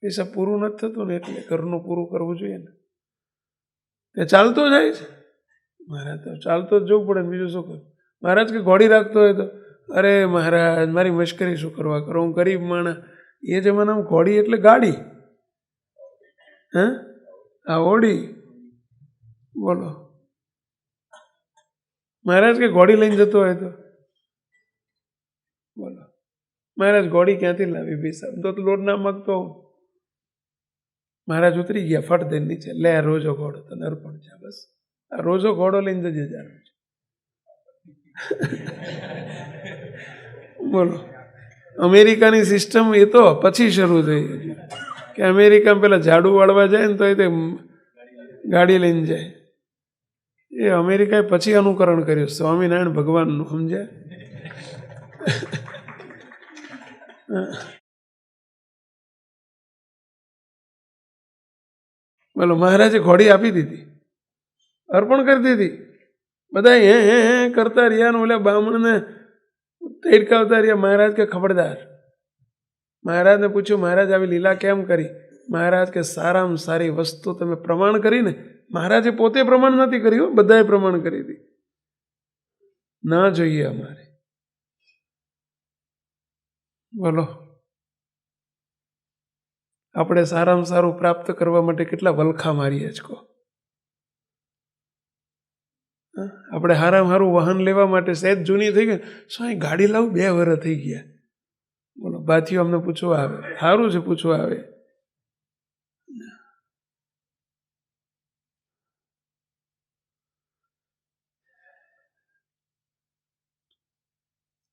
પૈસા પૂરું નથી થતું ને એટલે ઘરનું પૂરું કરવું જોઈએ ને. તે ચાલતો જાય છે. મહારાજ તો ચાલતો જ જવું પડે ને, બીજું શું કરું? મહારાજ કે ઘોડી રાખતો હોય તો, અરે મહારાજ મારી મશ્કરી શું કરવા કરો, હું ગરીબ માણસ. એ જમાનામાં ઘોડી એટલે ગાડી, હે આ ઓડી. બોલો, મહારાજ કે ઘોડી લઈને જતો હોય તો, બોલો મહારાજ ઘોડી ક્યાંથી લાવી ભાઈ સાહેબ? તો લોટ ના માગતો. મહારાજ ઉતરી ગયા ફટ દઈને નીચે, લે રોજો ઘોડો તને અર્પણ છે. બસ આ રોજો ઘોડો લઈને જજે જાણ. બોલો, અમેરિકાની સિસ્ટમ એ તો પછી શરૂ થઈ કે અમેરિકામાં પેલા ઝાડુ વાળવા જાય ને તો એ ગાડી લઈને જાય. એ અમેરિકાએ પછી અનુકરણ કર્યું સ્વામિનારાયણ ભગવાનનું, સમજ્યા? બોલો, મહારાજે ઘોડી આપી દીધી, અર્પણ કરી દીધી. બધા હે હે હે કરતા રહ્યા ને ઓલા બ્રાહ્મણને તેડકાવતા રહ્યા. મહારાજ કે ખબરદાર. મહારાજને પૂછ્યું, મહારાજ આવી લીલા કેમ કરી? મહારાજ કે સારામાં સારી વસ્તુ તમે પ્રમાણ કરીને. મહારાજે પોતે પ્રમાણ નથી કર્યું, બધાએ પ્રમાણ કરી હતી. ના જોઈએ અમારે. બોલો, આપણે સારામાં સારું પ્રાપ્ત કરવા માટે કેટલા વલખા મારીએ જ કહો. આપણે હારામાં સારું વાહન લેવા માટે સહેજ જૂની થઈ ગઈ, શું ગાડી લાવું 2 વર્ષ થઈ ગયા. બોલો, બાથીઓ અમને પૂછવા આવે, સારું છે પૂછવા આવે.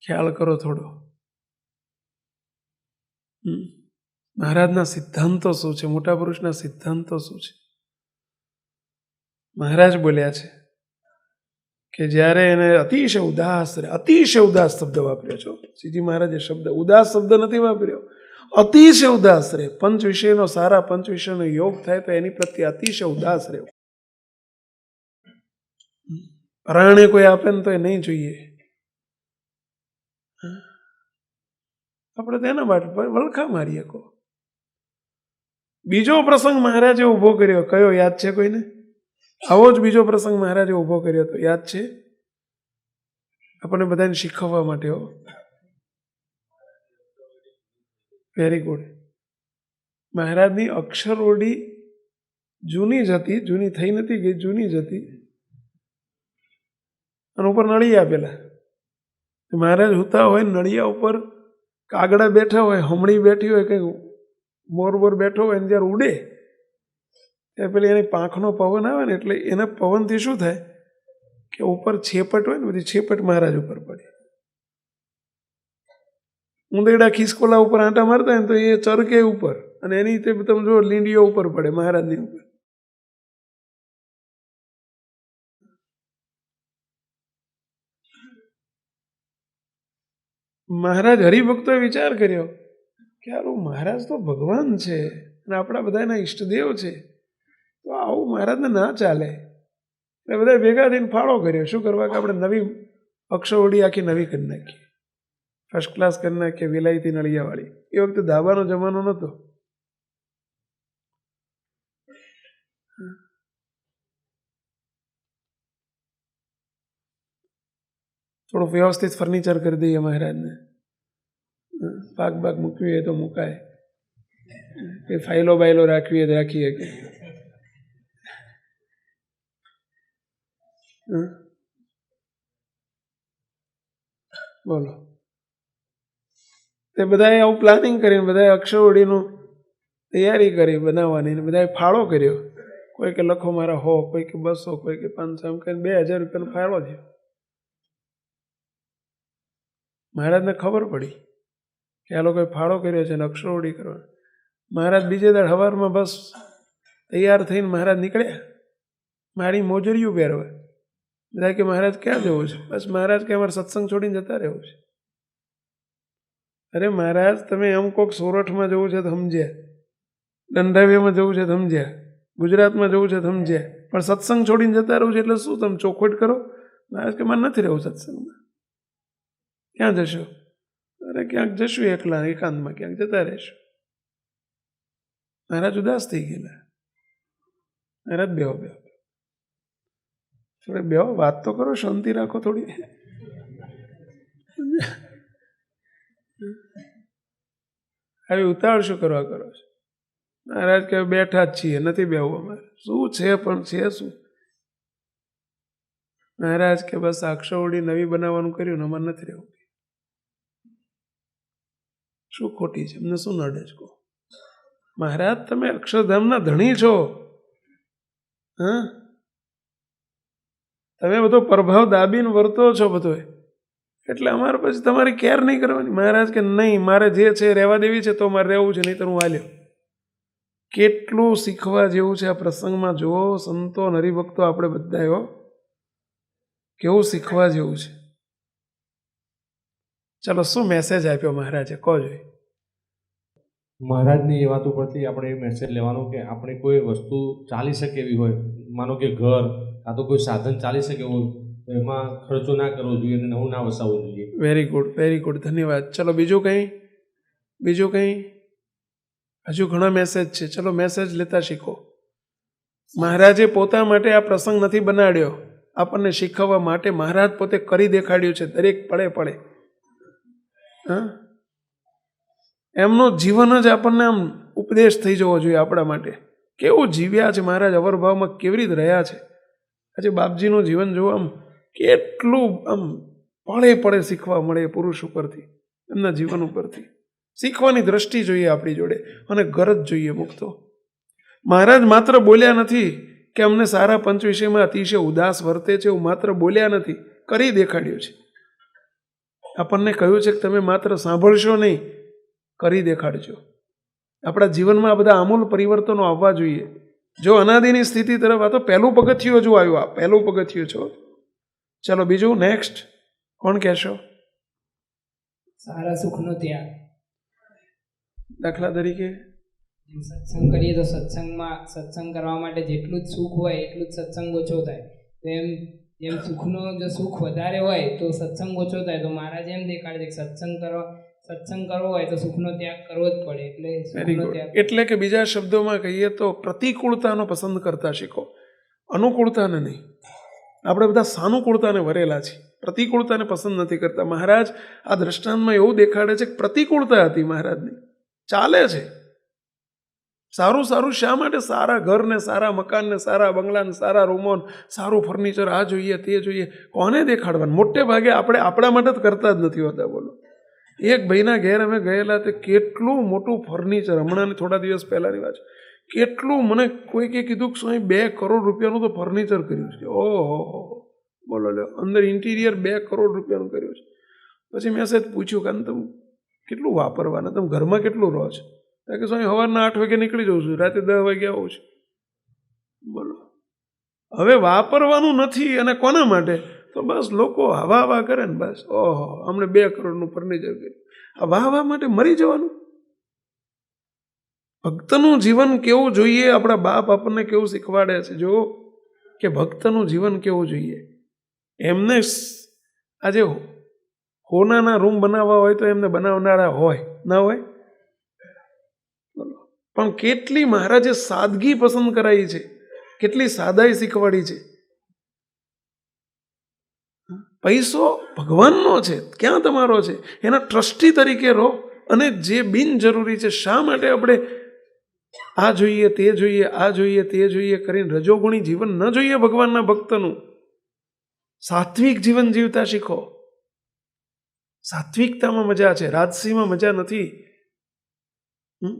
ખ્યાલ કરો થોડો. મહારાજના સિદ્ધાંતો શું છે? મોટા પુરુષના સિદ્ધાંતો શું છે? મહારાજ બોલ્યા છે કે જ્યારે એને અતિશય ઉદાસ રહે, અતિશય ઉદાસ શબ્દ વાપર્યો છો શ્રીજી મહારાજે. શબ્દ ઉદાસ શબ્દ નથી વાપર્યો, અતિશય ઉદાસ રહે. પંચ વિષયનો સારા પંચ વિષયનો યોગ થાય તો એની પ્રત્યે અતિશય ઉદાસ રહેવું. પરાણે કોઈ આપે ને તો એ નહીં જોઈએ. આપણે તેના માટે વલખા મારીએ કહો. બીજો પ્રસંગ મહારાજે ઊભો કર્યો, કયો યાદ છે કોઈને? આવો જ બીજો પ્રસંગ મહારાજે ઊભો કર્યો હતો, યાદ છે? આપણને બધાને શીખવવા માટે. હો, વેરી ગુડ. મહારાજની અક્ષરઓડી જૂની જ હતી, જૂની થઈ નથી ગઈ, જૂની જ હતી. અને ઉપર નળિયા આપેલા. મહારાજ હુતા હોય, નળિયા ઉપર કાગડા બેઠા હોય, હમણી બેઠી હોય, કંઈ મોર બેઠો હોય ને જ્યારે ઉડે ત્યારે પેલી એની પાંખનો પવન આવે ને એટલે એના પવનથી શું થાય કે ઉપર છેપટ હોય ને, બધી છેપટ મહારાજ ઉપર પડે. ઉંદેડા ખિસકોલા ઉપર આંટા મારતા હોય ને તો એ ચરકે ઉપર, અને એની રીતે તમે જો લીંડીઓ ઉપર પડે મહારાજની ઉપર. મહારાજ હરિભક્તોએ વિચાર કર્યો કે આવું મહારાજ તો ભગવાન છે અને આપણા બધાના ઈષ્ટદેવ છે, તો આવું મહારાજને ના ચાલે. એટલે બધા ભેગા થઈને ફાળો કર્યો. શું કરવા? કે આપણે નવી અક્ષરઓડી આખી નવી કરી નાખીએ, ફર્સ્ટ ક્લાસ કરી નાખીએ, વિલાયતી નળિયાવાળી. એ વખતે ધાબાનો જમાનો નહોતો. થોડું વ્યવસ્થિત ફર્નિચર કરી દઈએ મહારાજને. પાક બાગ મૂકવી હોય તો મુકાય, એ ફાઇલો બાઇલો રાખવી હોય તો રાખીએ. કે બોલો, તે બધાએ આવું પ્લાનિંગ કરીને બધાએ અક્ષરઓડીનું તૈયારી કરી બનાવવાની, બધાએ ફાળો કર્યો. કોઈ કે લખો મારા 100, કોઈ કે 200, કોઈ કે 500, એમ કરીને 2000 રૂપિયાનો ફાળો થયો. મહારાજને ખબર પડી કે આ લોકોએ ફાળો કર્યો છે અને અક્ષરઓડી કરવા. મહારાજ બીજે દાડ સવારમાં બસ તૈયાર થઈને મહારાજ નીકળ્યા, મારી મોજરીયું પહેરવા. બધા કે મહારાજ ક્યાં જવું છે? બસ મહારાજ કે અમારે સત્સંગ છોડીને જતા રહેવું છે. અરે મહારાજ તમે એમ કોક સોરઠમાં જવું છે તો સમજ્યા, દંડાવીમાં જવું છે તો સમજ્યા, ગુજરાતમાં જવું છે તો સમજ્યા, પણ સત્સંગ છોડીને જતા રહું છે એટલે શું તમે ચોખવટ કરો? મહારાજ કે મારે નથી રહેવું સત્સંગમાં. ક્યાં જશો? અરે ક્યાંક જશું એકલા એકાંતમાં ક્યાંક જતા રહેશું. મહારાજ ઉદાસ થઈ ગયેલા. મહારાજ બેહો બેહો થોડી બેહો, વાત તો કરો, શાંતિ રાખો થોડી. આવી ઉતાવળ શું કરવા કરો છો? મહારાજ કે બેઠા જ છીએ, નથી બેહવું અમારે. શું છે પણ છે શું? મહારાજ કે બસ અક્ષરવડી નવી બનાવવાનું કર્યું ને અમારે નથી રહેવું. શું ખોટી છે? એમને શું નડે છે? મહારાજ તમે અક્ષરધામના ધણી છો, હા, તમે બધો પ્રભાવ દાબીને વર્તો છો બધો, એટલે અમારે પછી તમારી કેર નહીં કરવાની. મહારાજ કે નહીં, મારે જે છે રહેવા દેવી છે તો મારે રહેવું છે, નહીં તો હું હાલ્યો. કેટલું શીખવા જેવું છે આ પ્રસંગમાં. જુઓ સંતો હરિભક્તો આપણે બધા કેવું શીખવા જેવું છે. ચલો શું મેસેજ આપ્યો મહારાજે કહો જોઈએ. મહારાજની એ વાત ઉપરથી આપણે એ મેસેજ લેવાનો કે આપણે કોઈ વસ્તુ ચાલી શકે એવી હોય, માનો કે ઘર કાં તો કોઈ સાધન ચાલી શકે એવું, તો એમાં ખર્ચો ના કરવો જોઈએ અને નવું ના વસાવવું જોઈએ. વેરી ગુડ, વેરી ગુડ, ધન્યવાદ. ચલો બીજું કંઈ? બીજું કંઈ? હજુ ઘણા મેસેજ છે. ચલો મેસેજ લેતા શીખો. મહારાજે પોતા માટે આ પ્રસંગ નથી બનાડ્યો, આપણને શીખવવા માટે મહારાજ પોતે કરી દેખાડ્યું છે દરેક પળે પળે. હા, એમનું જીવન જ આપણને આમ ઉપદેશ થઈ જવો જોઈએ આપણા માટે. કેવું જીવ્યા છે મહારાજ, અવરભાવમાં કેવી રીતે રહ્યા છે. આજે બાપજીનું જીવન જુઓ, આમ કેટલું આમ પળે પળે શીખવા મળે પુરુષ ઉપરથી, એમના જીવન ઉપરથી. શીખવાની દ્રષ્ટિ જોઈએ આપણી જોડે અને ગરજ જોઈએ મુક્તો. મહારાજ માત્ર બોલ્યા નથી કે અમને સારા પંચ વિષયમાં અતિશય ઉદાસ વર્તે છે, એવું માત્ર બોલ્યા નથી, કરી દેખાડ્યું છે. આપણને કહ્યું છે કે તમે માત્ર સાંભળશો નહીં, કરી દેખાડજો. આપણા જીવનમાં આ બધા આમૂલ પરિવર્તનો આવવા જોઈએ. જો અનાદિની સ્થિતિ તરફ, આ તો પહેલું પગથિયું હજુ આવ્યું, આ પહેલું પગથિયું છો. ચલો બીજું નેક્સ્ટ કોણ કહેશો? સારા સુખનો ત્યાગ. દાખલા તરીકે સત્સંગ કરીએ તો સત્સંગ કરવા માટે જેટલું જ સુખ હોય એટલું જ સત્સંગ ઓછો થાય. તો એમ સુખનો જો સુખ વધારે હોય તો સત્સંગ ઓછો થાય. તો મહારાજ એમ દેખાડે છે કે સત્સંગ કરવો હોય તો સુખનો ત્યાગ કરવો જ પડે. એટલે સુખનો ત્યાગ એટલે કે બીજા શબ્દોમાં કહીએ તો પ્રતિકૂળતાનો પસંદ કરતા શીખો, અનુકૂળતાને નહીં. આપણે બધા સાનુકૂળતાને વરેલા છીએ, પ્રતિકૂળતાને પસંદ નથી કરતા. મહારાજ આ દ્રષ્ટાંતમાં એવું દેખાડે છે કે પ્રતિકૂળતા હતી મહારાજની, ચાલે છે સારું સારું. શા માટે? સારા ઘર ને સારા મકાન ને સારા બંગલા ને સારા રૂમો, સારું ફર્નિચર, આ જોઈએ તે જોઈએ. કોને દેખાડવાનું? મોટે ભાગે આપણે આપણા માટે જ કરતા જ નથી હોતા. બોલો, એક ભાઈના ઘેર અમે ગયેલા, તે કેટલું મોટું ફર્નિચર, હમણાં થોડા દિવસ પહેલાની વાત, કેટલું મને કોઈકે કીધું કે 2 કરોડ રૂપિયાનું તો ફર્નિચર કર્યું છે. ઓહો, બોલો લ્યો, અંદર ઇન્ટિરિયર 2 કરોડ રૂપિયાનું કર્યું છે. પછી મેં સહેજ પૂછ્યું કે તમે કેટલું વાપરવાના, તમે ઘરમાં કેટલું રહો છો? કે સવારના 8 વાગે નીકળી જાઉં છું, રાતે 10 વાગે આવું છું. બોલો, હવે વાપરવાનું નથી. અને કોના માટે? તો બસ લોકો હવા હવા કરે ને બસ, ઓહો અમને 2 કરોડનું ફર્નિચર કર્યું. આ વાહ વાહ માટે મરી જવાનું? ભક્તનું જીવન કેવું જોઈએ? આપણા બાપ આપણને કેવું શીખવાડે છે જો, કે ભક્તનું જીવન કેવું જોઈએ. એમને આજે હોનાના રૂમ બનાવવા હોય તો એમને બનાવનારા હોય ના હોય? પણ કેટલી મહારાજે સાદગી પસંદ કરાવી છે, કેટલી સાદાઈ શીખવાડી છે. પૈસો ભગવાનનો છે, ક્યાં તમારો છે? એના ટ્રસ્ટી તરીકે રહો. અને જે બિનજરૂરી છે, શા માટે આપણે આ જોઈએ તે જોઈએ, આ જોઈએ તે જોઈએ કરીને રજોગુણી જીવન ન જોઈએ. ભગવાનના ભક્તનું સાત્વિક જીવન જીવતા શીખો. સાત્વિકતામાં મજા છે, રાજસીમાં મજા નથી.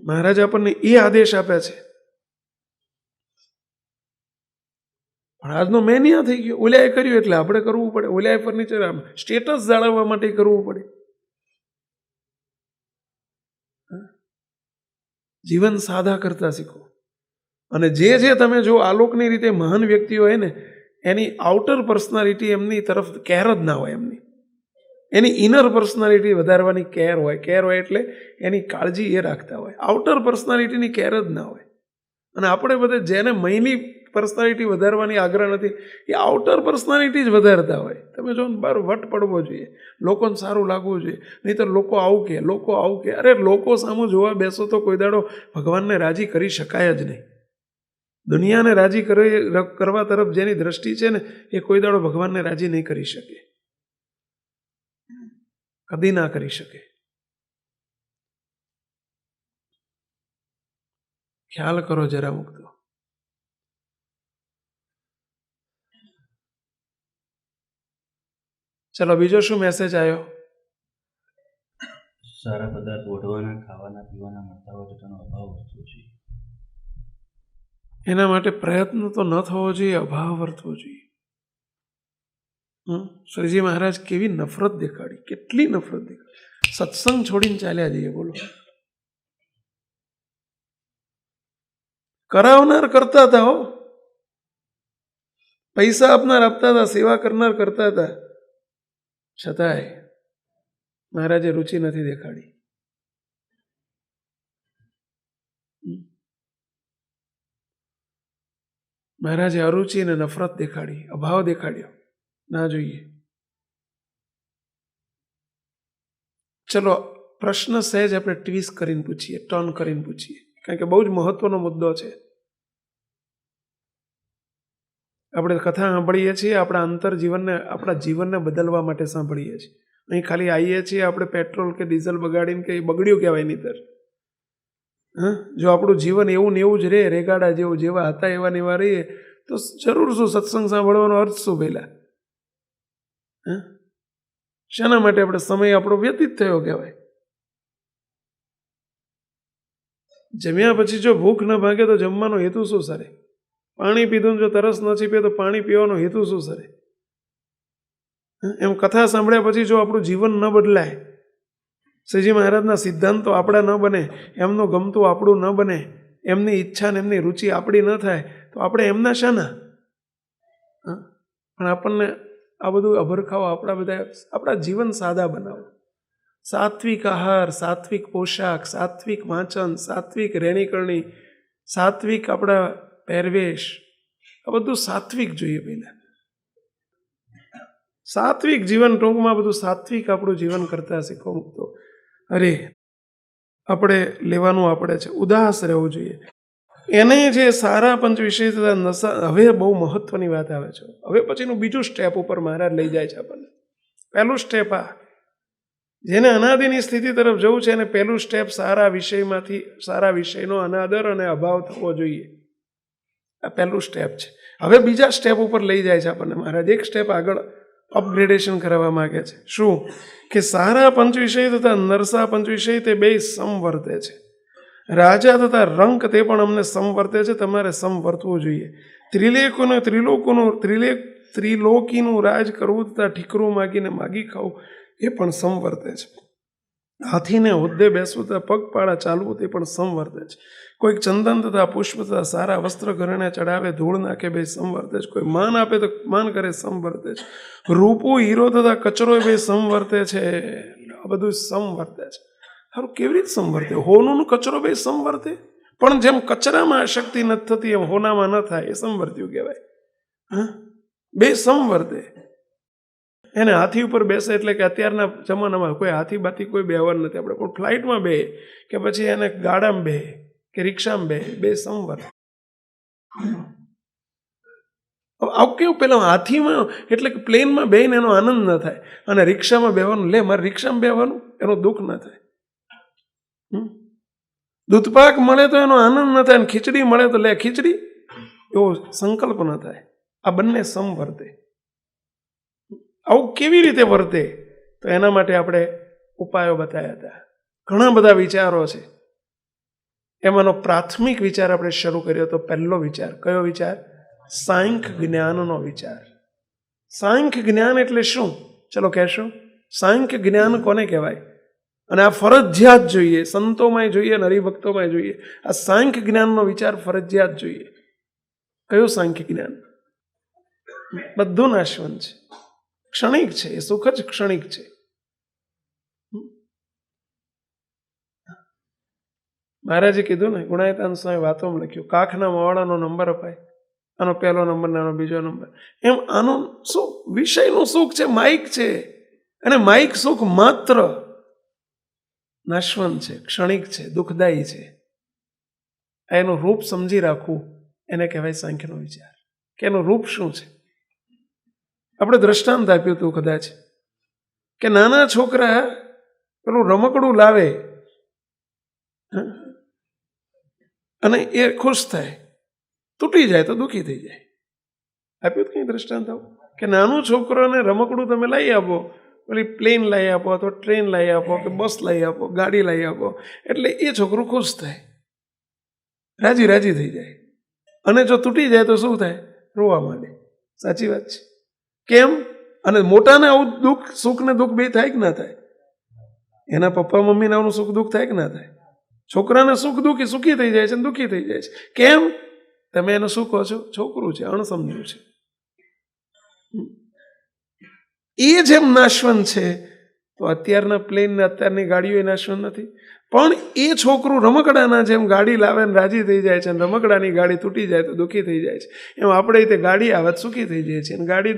મહારાજ આપણને એ આદેશ આપ્યા છે. પણ આજનો મેનિયા થઈ ગયો, ઓલાએ કર્યું એટલે આપણે કરવું પડે. ઓલાએ ફર્નિચર સ્ટેટસ જાળવવા માટે કરવું પડે. જીવન સાદા કરતા શીખો. અને જે તમે જો આલોકની રીતે મહાન વ્યક્તિઓ હોય ને, એની આઉટર પર્સનાલિટી, એમની તરફ કેર જ ના હોય. એમની એની ઇનર પર્સનાલિટી વધારવાની કેર હોય એટલે એની કાળજી એ રાખતા હોય. આઉટર પર્સનાલિટીની કેર જ ના હોય. અને આપણે બધે જેને મહિની પર્સનાલિટી વધારવાની આગ્રહ નથી એ આઉટર પર્સનાલિટી જ વધારતા હોય. તમે જો બાર વટ પડવો જોઈએ, લોકોને સારું લાગવું જોઈએ, નહીંતર લોકો આવું કે. અરે લોકો સામું જોવા બેસો તો કોઈ દાડો ભગવાનને રાજી કરી શકાય જ નહીં. દુનિયાને રાજી કરવા તરફ જેની દ્રષ્ટિ છે ને એ કોઈ દાડો ભગવાનને રાજી નહીં કરી શકે, કદી ના કરી શકે. ખ્યાલ કરો જરા મુક્તો. ચલો બીજો શું મેસેજ આવ્યો? સારા પદાર્થ ઓઢવાના, ખાવાના, પીવાના મળતા હોય તો તેનો અભાવ વર્તવો જોઈએ. એના માટે પ્રયત્ન તો ન થવો જોઈએ, અભાવ વર્તવો જોઈએ. શ્રીજી મહારાજ કેવી નફરત દેખાડી, કેટલી નફરત દેખાડી. સત્સંગ છોડીને ચાલ્યા જઈએ. બોલો, કરાવનાર કરતા હતા હો, પૈસા આપનાર આપતા હતા, સેવા કરનાર કરતા હતા, છતાંય મહારાજે રુચિ નથી દેખાડી. મહારાજે અરુચિ અને નફરત દેખાડી, અભાવ દેખાડ્યો. ના જોઈએ. ચલો પ્રશ્ન સહેજ આપણે ટ્વિસ્ટ કરીને પૂછીએ, ટર્ન કરીને પૂછીએ, કારણ કે બહુ જ મહત્વનો મુદ્દો છે. આપણે કથા સાંભળીએ છીએ આપણા જીવનને બદલવા માટે સાંભળીએ છીએ. અહીં ખાલી આવીએ છીએ આપણે પેટ્રોલ કે ડીઝલ બગાડીને કે બગડ્યું કહેવાય નહીંતર. જો આપણું જીવન એવું ને એવું જ રહે, રેગાડા જેવું, જેવા હતા એવા ને એવા રહીએ તો જરૂર શું સત્સંગ સાંભળવાનો અર્થ શું પહેલા? શાના માટે આપણે સમય આપણો વ્યતીત થયો કહેવાય. જમ્યા પછી જો ભૂખ ન ભાગે તો જમવાનો હેતુ શું સરે? પાણી પીધું જો તરસ ન છીપે તો પાણી પીવાનો હેતુ શું સરે? એમ કથા સાંભળ્યા પછી જો આપણું જીવન ન બદલાય, શ્રીજી મહારાજના સિદ્ધાંતો આપણા ન બને, એમનું ગમતું આપણું ન બને, એમની ઈચ્છા ને એમની રુચિ આપણી ન થાય તો આપણે એમના શાના? પણ આપણને આ બધું અભરખાઓ આપણા જીવન સાદા બનાવો. સાત્વિક આહાર, સાત્વિક પોશાક, સાત્વિક વાંચન, સાત્વિક રહેણીકરણી, સાત્વિક આપણા પહેરવેશ, આ બધું સાત્વિક જોઈએ પહેલા. સાત્વિક જીવન, ટૂંકમાં બધું સાત્વિક આપણું જીવન કરતા શીખો મુક્તો. અરે આપણે લેવાનું આપણે છે, ઉદાસ રહેવું જોઈએ. એને જે સારા પંચ વિષય તથા નશા, હવે બહુ મહત્વની વાત આવે છે. હવે પછીનું બીજું સ્ટેપ ઉપર મહારાજ લઈ જાય છે આપણને. પહેલું સ્ટેપ આ, જેને અનાદિની સ્થિતિ તરફ જવું છે એને પહેલું સ્ટેપ સારા વિષયનો અનાદર અને અભાવ થવો જોઈએ. આ પહેલું સ્ટેપ છે. હવે બીજા સ્ટેપ ઉપર લઈ જાય છે આપણને મહારાજ. એક સ્ટેપ આગળ અપગ્રેડેશન કરવા માંગે છે. શું કે સારા પંચ વિષય તથા નરસા પંચ વિષય તે બે સમવર્તે છે. રાજા તથા રંક તે પણ અમને સમવર્તે છે, તમારે સમવર્તવું જોઈએ. ત્રિલોકીનું રાજ કરવું તથા ઠીકરું માગી ખાવું એ પણ સમવર્તે છે. હાથીને હોદ્દે બેસવું તથા પગપાળા ચાલવું તે પણ સમવર્તે છે. કોઈક ચંદન તથા પુષ્પ તથા સારા વસ્ત્ર ઘરેણે ચડાવે, ધૂળ નાખે, બે સમવર્તે છે. કોઈ માન આપે તો માન કરે, સમવર્તે છે. રૂપું હીરો તથા કચરો બે સમવર્તે છે. આ બધું સમવર્તે છે. સારું, કેવી રીતે સમવર્તે? હોનું કચરો બે સમવર્તે, પણ જેમ કચરામાં શક્તિ નથી થતી એમ હોનામાં ન થાય, એ સમવર્ત્યું કહેવાય. બે સમવર્તે. એને હાથી ઉપર બેસે એટલે કે અત્યારના જમાનામાં કોઈ હાથી બાથી કોઈ બેહવાનું નથી. આપણે કોઈ ફ્લાઇટમાં બે કે પછી એને ગાડામાં બે કે રિક્ષામાં બે સમવર્ત. આવું કેવું? પેલા હાથીમાં એટલે કે પ્લેનમાં બેહીને એનો આનંદ ન થાય, અને રિક્ષામાં બેહવાનું, લે મારે રિક્ષામાં બેહવાનું, એનું દુઃખ ન થાય. દૂધપાક મળે તો એનો આનંદ ન થાય, અને ખીચડી મળે તો લે ખીચડી, એવો સંકલ્પ ન થાય. આ બંને સમવર્તે. આવું કેવી રીતે વર્તે? તો એના માટે આપણે ઉપાયો બતાવ્યા હતા. ઘણા બધા વિચારો છે. એમાંનો પ્રાથમિક વિચાર આપણે શરૂ કર્યો તો પહેલો વિચાર કયો વિચાર? સાંખ્ય જ્ઞાનનો વિચાર. સાંખ્ય જ્ઞાન એટલે શું? ચલો કહેશો. સાંખ્ય જ્ઞાન કોને કહેવાય? અને આ ફરજિયાત જોઈએ, સંતોમાંય જોઈએ અને હરિભક્તોમાંય જોઈએ. આ સાંખ્ય જ્ઞાનનો વિચાર ફરજિયાત જોઈએ. કયું સાંખ્ય જ્ઞાન? બધું નાશવંત છે, ક્ષણિક છે, એ સુખ જ ક્ષણિક છે. મહારાજે કીધું ને, ગુણાયતાન સ્વામી વાતોમાં લખ્યું, કાખના માવાડાનો નંબર અપાય, આનો પહેલો નંબર ને આનો બીજો નંબર, એમ આનો સુખ વિષયનું સુખ છે, માઇક છે, અને માઇક સુખ માત્ર નાશવંત છે, ક્ષણિક છે, દુઃખદાયી છે. એનું રૂપ સમજી રાખવું એને કહેવાય સાંખ્યનો વિચાર, કે એનું રૂપ શું છે. આપણે દ્રષ્ટાંત આપ્યું હતું કદાચ કે નાના છોકરા પેલું રમકડું લાવે અને એ ખુશ થાય, તૂટી જાય તો દુઃખી થઈ જાય. આપ્યું કઈ દ્રષ્ટાંત આવું કે નાનું છોકરાને રમકડું તમે લઈ આપો, પેલી પ્લેન લઈ આપો અથવા ટ્રેન લઈ આપો કે બસ લઈ આપો, ગાડી લઈ આપો, એટલે એ છોકરું ખુશ થાય, રાજી રાજી થઈ જાય. અને જો તૂટી જાય તો શું થાય? રોવા માંડે. સાચી વાત છે. કેમ? અને મોટાને આવું દુઃખ, સુખ ને દુઃખ બે થાય કે ના થાય? એના પપ્પા મમ્મીને આવું સુખ દુઃખ થાય કે ના થાય? છોકરાને સુખ દુઃખી, સુખી થઈ જાય છે અને દુઃખી થઈ જાય છે. કેમ? તમે એને શું કહો છો? છોકરું છે, અણસમજ્યું છે. એ જેમ નાશવંત છે તો અત્યારના પ્લેન ને અત્યારની ગાડીઓ એ નાશવંત નથી. પણ એ છોકરું રમકડાના જેમ ગાડી લાવે ને રાજી થઈ જાય છે, અને રમકડાની ગાડી તૂટી જાય તો દુઃખી થઈ જાય છે, એમ આપણે તે ગાડી આવે સુખી થઈ જાય છે, અને ગાડી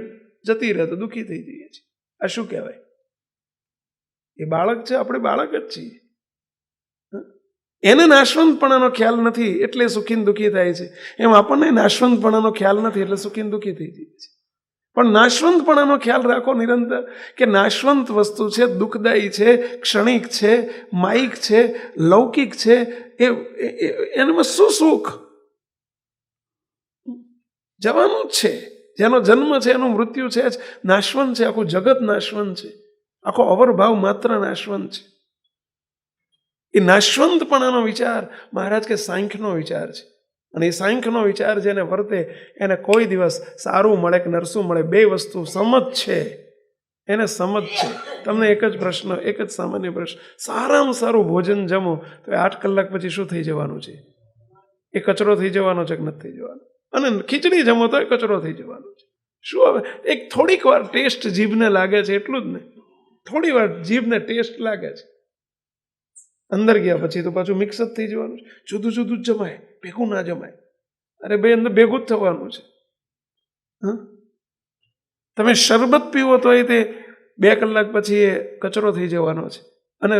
જતી રહે તો દુઃખી થઈ જઈએ છીએ. આ શું કહેવાય? એ બાળક છે, આપણે બાળક જ છીએ. એને નાશવંતપણાનો ખ્યાલ નથી એટલે સુખી ને દુઃખી થાય છે. એમ આપણને નાશવંતપણાનો ખ્યાલ નથી એટલે સુખી ને દુઃખી થઈ જઈએ છીએ. પણ નાશવંતપણાનો ખ્યાલ રાખો નિરંતર, કે નાશવંત વસ્તુ છે, દુઃખદાયી છે, ક્ષણિક છે, માઇક છે, લૌકિક છે, એનામાં શું સુખ? જવાનું જ છે. જેનો જન્મ છે એનું મૃત્યુ છે જ. નાશવંત છે, આખું જગત નાશવંત છે, આખો અવરભાવ માત્ર નાશવંત છે. એ નાશવંતપણાનો વિચાર મહારાજ કે સાંખ્યનો વિચાર છે. અને એ સાંખ્યનો વિચાર જેને વર્તે એને કોઈ દિવસ સારું મળે કે નરસું મળે, બે વસ્તુ સમજ છે, એને સમજ છે. તમને એક જ પ્રશ્ન, એક જ સામાન્ય પ્રશ્ન, સારામાં સારું ભોજન જમો તો 8 કલાક પછી શું થઈ જવાનું છે? એ કચરો થઈ જવાનો છે કે નથી થઈ જવાનો? અને ખીચડી જમો તો એ કચરો થઈ જવાનો છે. શું હવે? એક થોડીક વાર ટેસ્ટ જીભને લાગે છે, એટલું જ ને. થોડી વાર જીભને ટેસ્ટ લાગે છે, અંદર ગયા પછી તો પાછું મિક્સ જ થઈ જવાનું છે. જુદું જુદું જ જમાય, ભેગું ના જમાય. અરે બે અંદર ભેગું જ થવાનું છે. તમે શરબત પીવો તો એ તે 2 કલાક પછી એ કચરો થઈ જવાનો છે, અને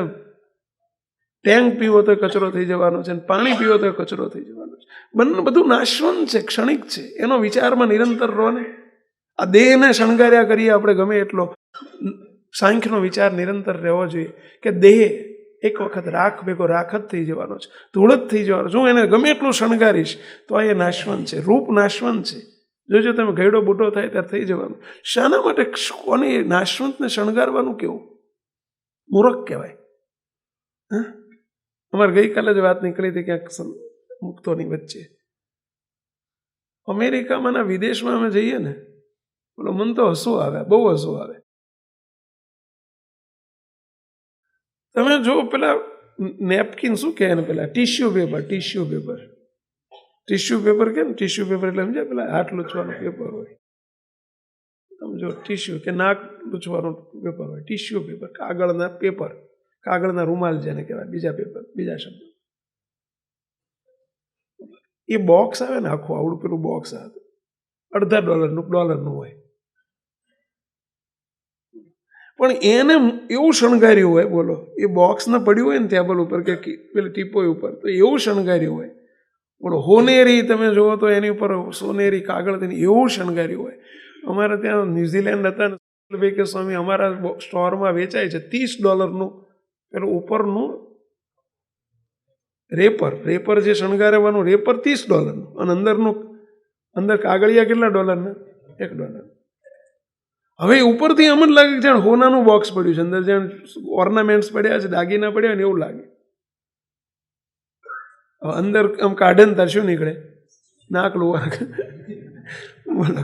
ટેંગ પીવો તો કચરો થઈ જવાનો છે, અને પાણી પીવો તો કચરો થઈ જવાનો છે. બંને બધું નાશવંત છે, ક્ષણિક છે. એનો વિચારમાં નિરંતર રહો ને. આ દેહને શણગાર્યા કરીએ આપણે ગમે એટલો, સાંખ્યનો વિચાર નિરંતર રહેવો જોઈએ કે દેહ એક વખત રાખ ભેગો રાખ જ થઈ જવાનો છે, ધૂળ જ થઈ જવાનો છે. હું એને ગમે એટલું શણગારીશ તો એ નાશવંત છે, રૂપ નાશવંત છે. જોજો તમે ગયડો બુટો થાય ત્યારે થઈ જવાનું. શાના માટે કોને નાશવંતને શણગારવાનું? કેવું મૂર્ખ કહેવાય. અમારે ગઈકાલે જ વાત નીકળી હતી ક્યાંક મુક્તોની વચ્ચે. અમેરિકામાં ના વિદેશમાં અમે જઈએ ને, બોલો મને તો હસવું આવે, બહુ હસવું આવે. તમે જો પેલા નેપકિન શું કહે ને, પેલા ટીશ્યુ પેપર કે ને, ટીશ્યુ પેપર એટલે સમજ્યા, પેલા હાથ લૂછવાનું પેપર હોય. તમે જો ટીશ્યુ કે નાક લૂછવાનું પેપર હોય, ટીશ્યુ પેપર, કાગળના પેપર, કાગળના રૂમાલ જેને કહેવાય, બીજા પેપર, બીજા શબ્દ. એ બોક્સ આવે ને આખું આવડું પેલું બોક્સ આવે, $1.5 હોય. પણ એને એવું શણગાર્યું હોય, બોલો, એ બોક્સને પડ્યું હોય ને ટેબલ ઉપર કે પેલી ટીપોય ઉપર, તો એવું શણગાર્યું હોય, બોલો. હોનેરી તમે જુઓ તો એની ઉપર સોનેરી કાગળ તેની એવું શણગાર્યું હોય. અમારે ત્યાં ન્યુઝીલેન્ડ હતા ને, કે સ્વામી અમારા સ્ટોરમાં વેચાય છે $30 પેલું ઉપરનું રેપર જે શણગારવાનું રેપર $30, અને અંદર કાગળિયા કેટલા ડોલરના? $1. હવે ઉપરથી એમ જ લાગે કે જાણે હોનાનું બોક્સ પડ્યું છે, અંદર જાણે ઓર્નામેન્ટ્સ પડ્યા છે, દાગીના પડ્યા ને એવું લાગે. અંદર આમ કાઢે ને તાર શું નીકળે? નાક લુવા, બોલો,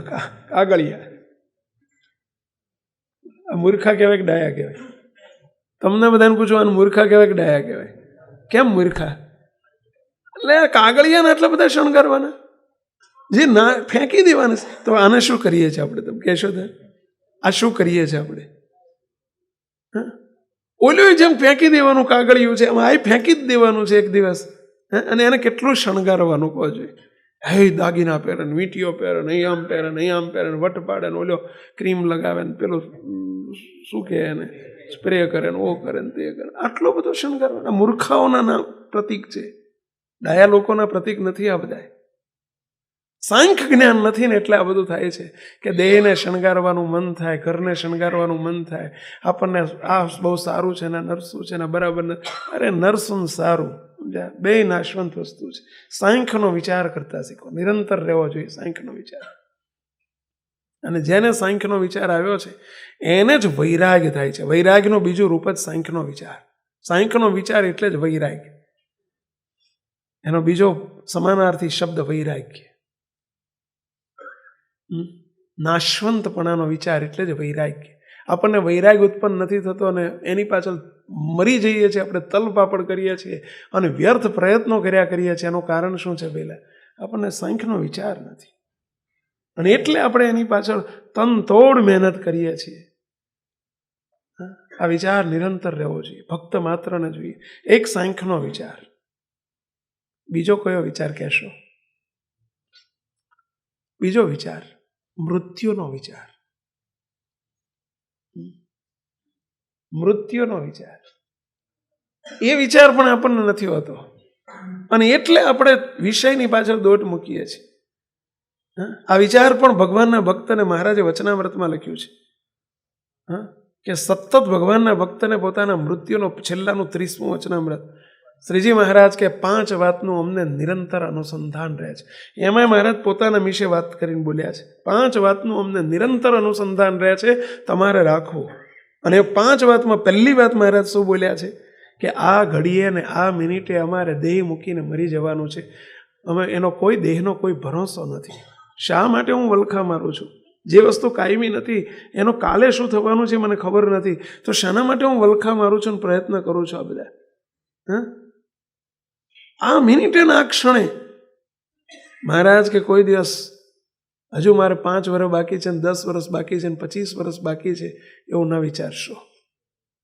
કાગળિયા. આ મૂર્ખા કહેવાય કે ડાયા કહેવાય? તમને બધાને પૂછવાનું, મૂર્ખા કહેવાય કે ડાયા કહેવાય? કેમ મૂર્ખા? એટલે કાગળિયાને આટલા બધા શણગારવાના, જે ના ફેંકી દેવાના. તો આને શું કરીએ છીએ આપણે? તમે કહેશો તો આ શું કરીએ છીએ આપણે? ઓલું જેમ ફેંકી દેવાનું કાગળિયું છે, એમ આ ફેંકી જ દેવાનું છે એક દિવસ. અને એને કેટલું શણગારવાનું કહો જોઈએ. હે દાગીના પહેરે ને વીંટીઓ પહેરે ને અહીં આમ પહેરે ને અહીં આમ પહેરે ને વટ પાડે ને ઓલો ક્રીમ લગાવે ને પેલું શું કહે એને સ્પ્રે કરે ને ઓ કરે ને તે કરે. આટલો બધો શણગાર મૂર્ખાઓના પ્રતીક છે, ડાયા લોકોના પ્રતીક નથી આ બધા. સાંખ્ય જ્ઞાન નથી ને એટલે આ બધું થાય છે કે દેહને શણગારવાનું મન થાય, ઘરને શણગારવાનું મન થાય, આપણને આ બહુ સારું છે ને નરસું છે ને બરાબર ને. અરે નરસું સારું બે નાશવંત વસ્તુ છે. સાંખ્યનો વિચાર કરતા શીખો, નિરંતર રહેવો જોઈએ સાંખ્યનો વિચાર. અને જેને સાંખ્યનો વિચાર આવ્યો છે એને જ વૈરાગ્ય થાય છે. વૈરાગ્યનું બીજું રૂપ જ સાંખ્યનો વિચાર. સાંખ્યનો વિચાર એટલે જ વૈરાગ્ય. એનો બીજો સમાનાર્થી શબ્દ વૈરાગ્ય. નાશવંતપણાનો વિચાર એટલે જ વૈરાગ્ય. આપણને વૈરાગ્ય ઉત્પન્ન નથી થતો અને એની પાછળ મરી જઈએ છીએ, આપણે તલપાપડ કરીએ છીએ અને વ્યર્થ પ્રયત્નો કર્યા કરીએ છીએ. એનું કારણ શું છે? પહેલાં આપણને સાંખ્યનો વિચાર નથી અને એટલે આપણે એની પાછળ તનતોડ મહેનત કરીએ છીએ. આ વિચાર નિરંતર રહેવો જોઈએ, ભક્ત માત્રને જોઈએ. એક સાંખ્યનો વિચાર. બીજો કયો વિચાર કહેશો? બીજો વિચાર મૃત્યુનો વિચાર. મૃત્યુનો વિચાર, એ વિચાર પણ આપણને નથી હોતો અને એટલે આપણે વિષયની પાછળ દોટ મૂકીએ છીએ. આ વિચાર પણ ભગવાનના ભક્તને મહારાજે વચનામૃતમાં લખ્યું છે કે સતત ભગવાનના ભક્તને પોતાના મૃત્યુનો છેલ્લાનું 30મું વચનામૃત શ્રીજી મહારાજ કે 5 વાતનું અમને નિરંતર અનુસંધાન રહે છે. એમાં મહારાજ પોતાના વિશે વાત કરીને બોલ્યા છે 5 વાતનું અમને નિરંતર અનુસંધાન રહે છે, તમારે રાખવું. અને 5 વાતમાં પહેલી વાત મહારાજ શું બોલ્યા છે કે આ ઘડીએ ને આ મિનિટે અમારે દેહ મૂકીને મરી જવાનું છે. અમે એનો કોઈ દેહનો કોઈ ભરોસો નથી. શા માટે હું વલખા મારું છું? જે વસ્તુ કાયમી નથી એનો કાલે શું થવાનું છે મને ખબર નથી, તો શાના માટે હું વલખા મારું છું અને પ્રયત્ન કરું છું? આ બધા આ મિનિટે ના ક્ષણે મહારાજ કે કોઈ દિવસ હજુ મારે 5 વર્ષ બાકી છે ને 10 વર્ષ બાકી છે ને 25 વર્ષ બાકી છે એવું ન વિચારશો.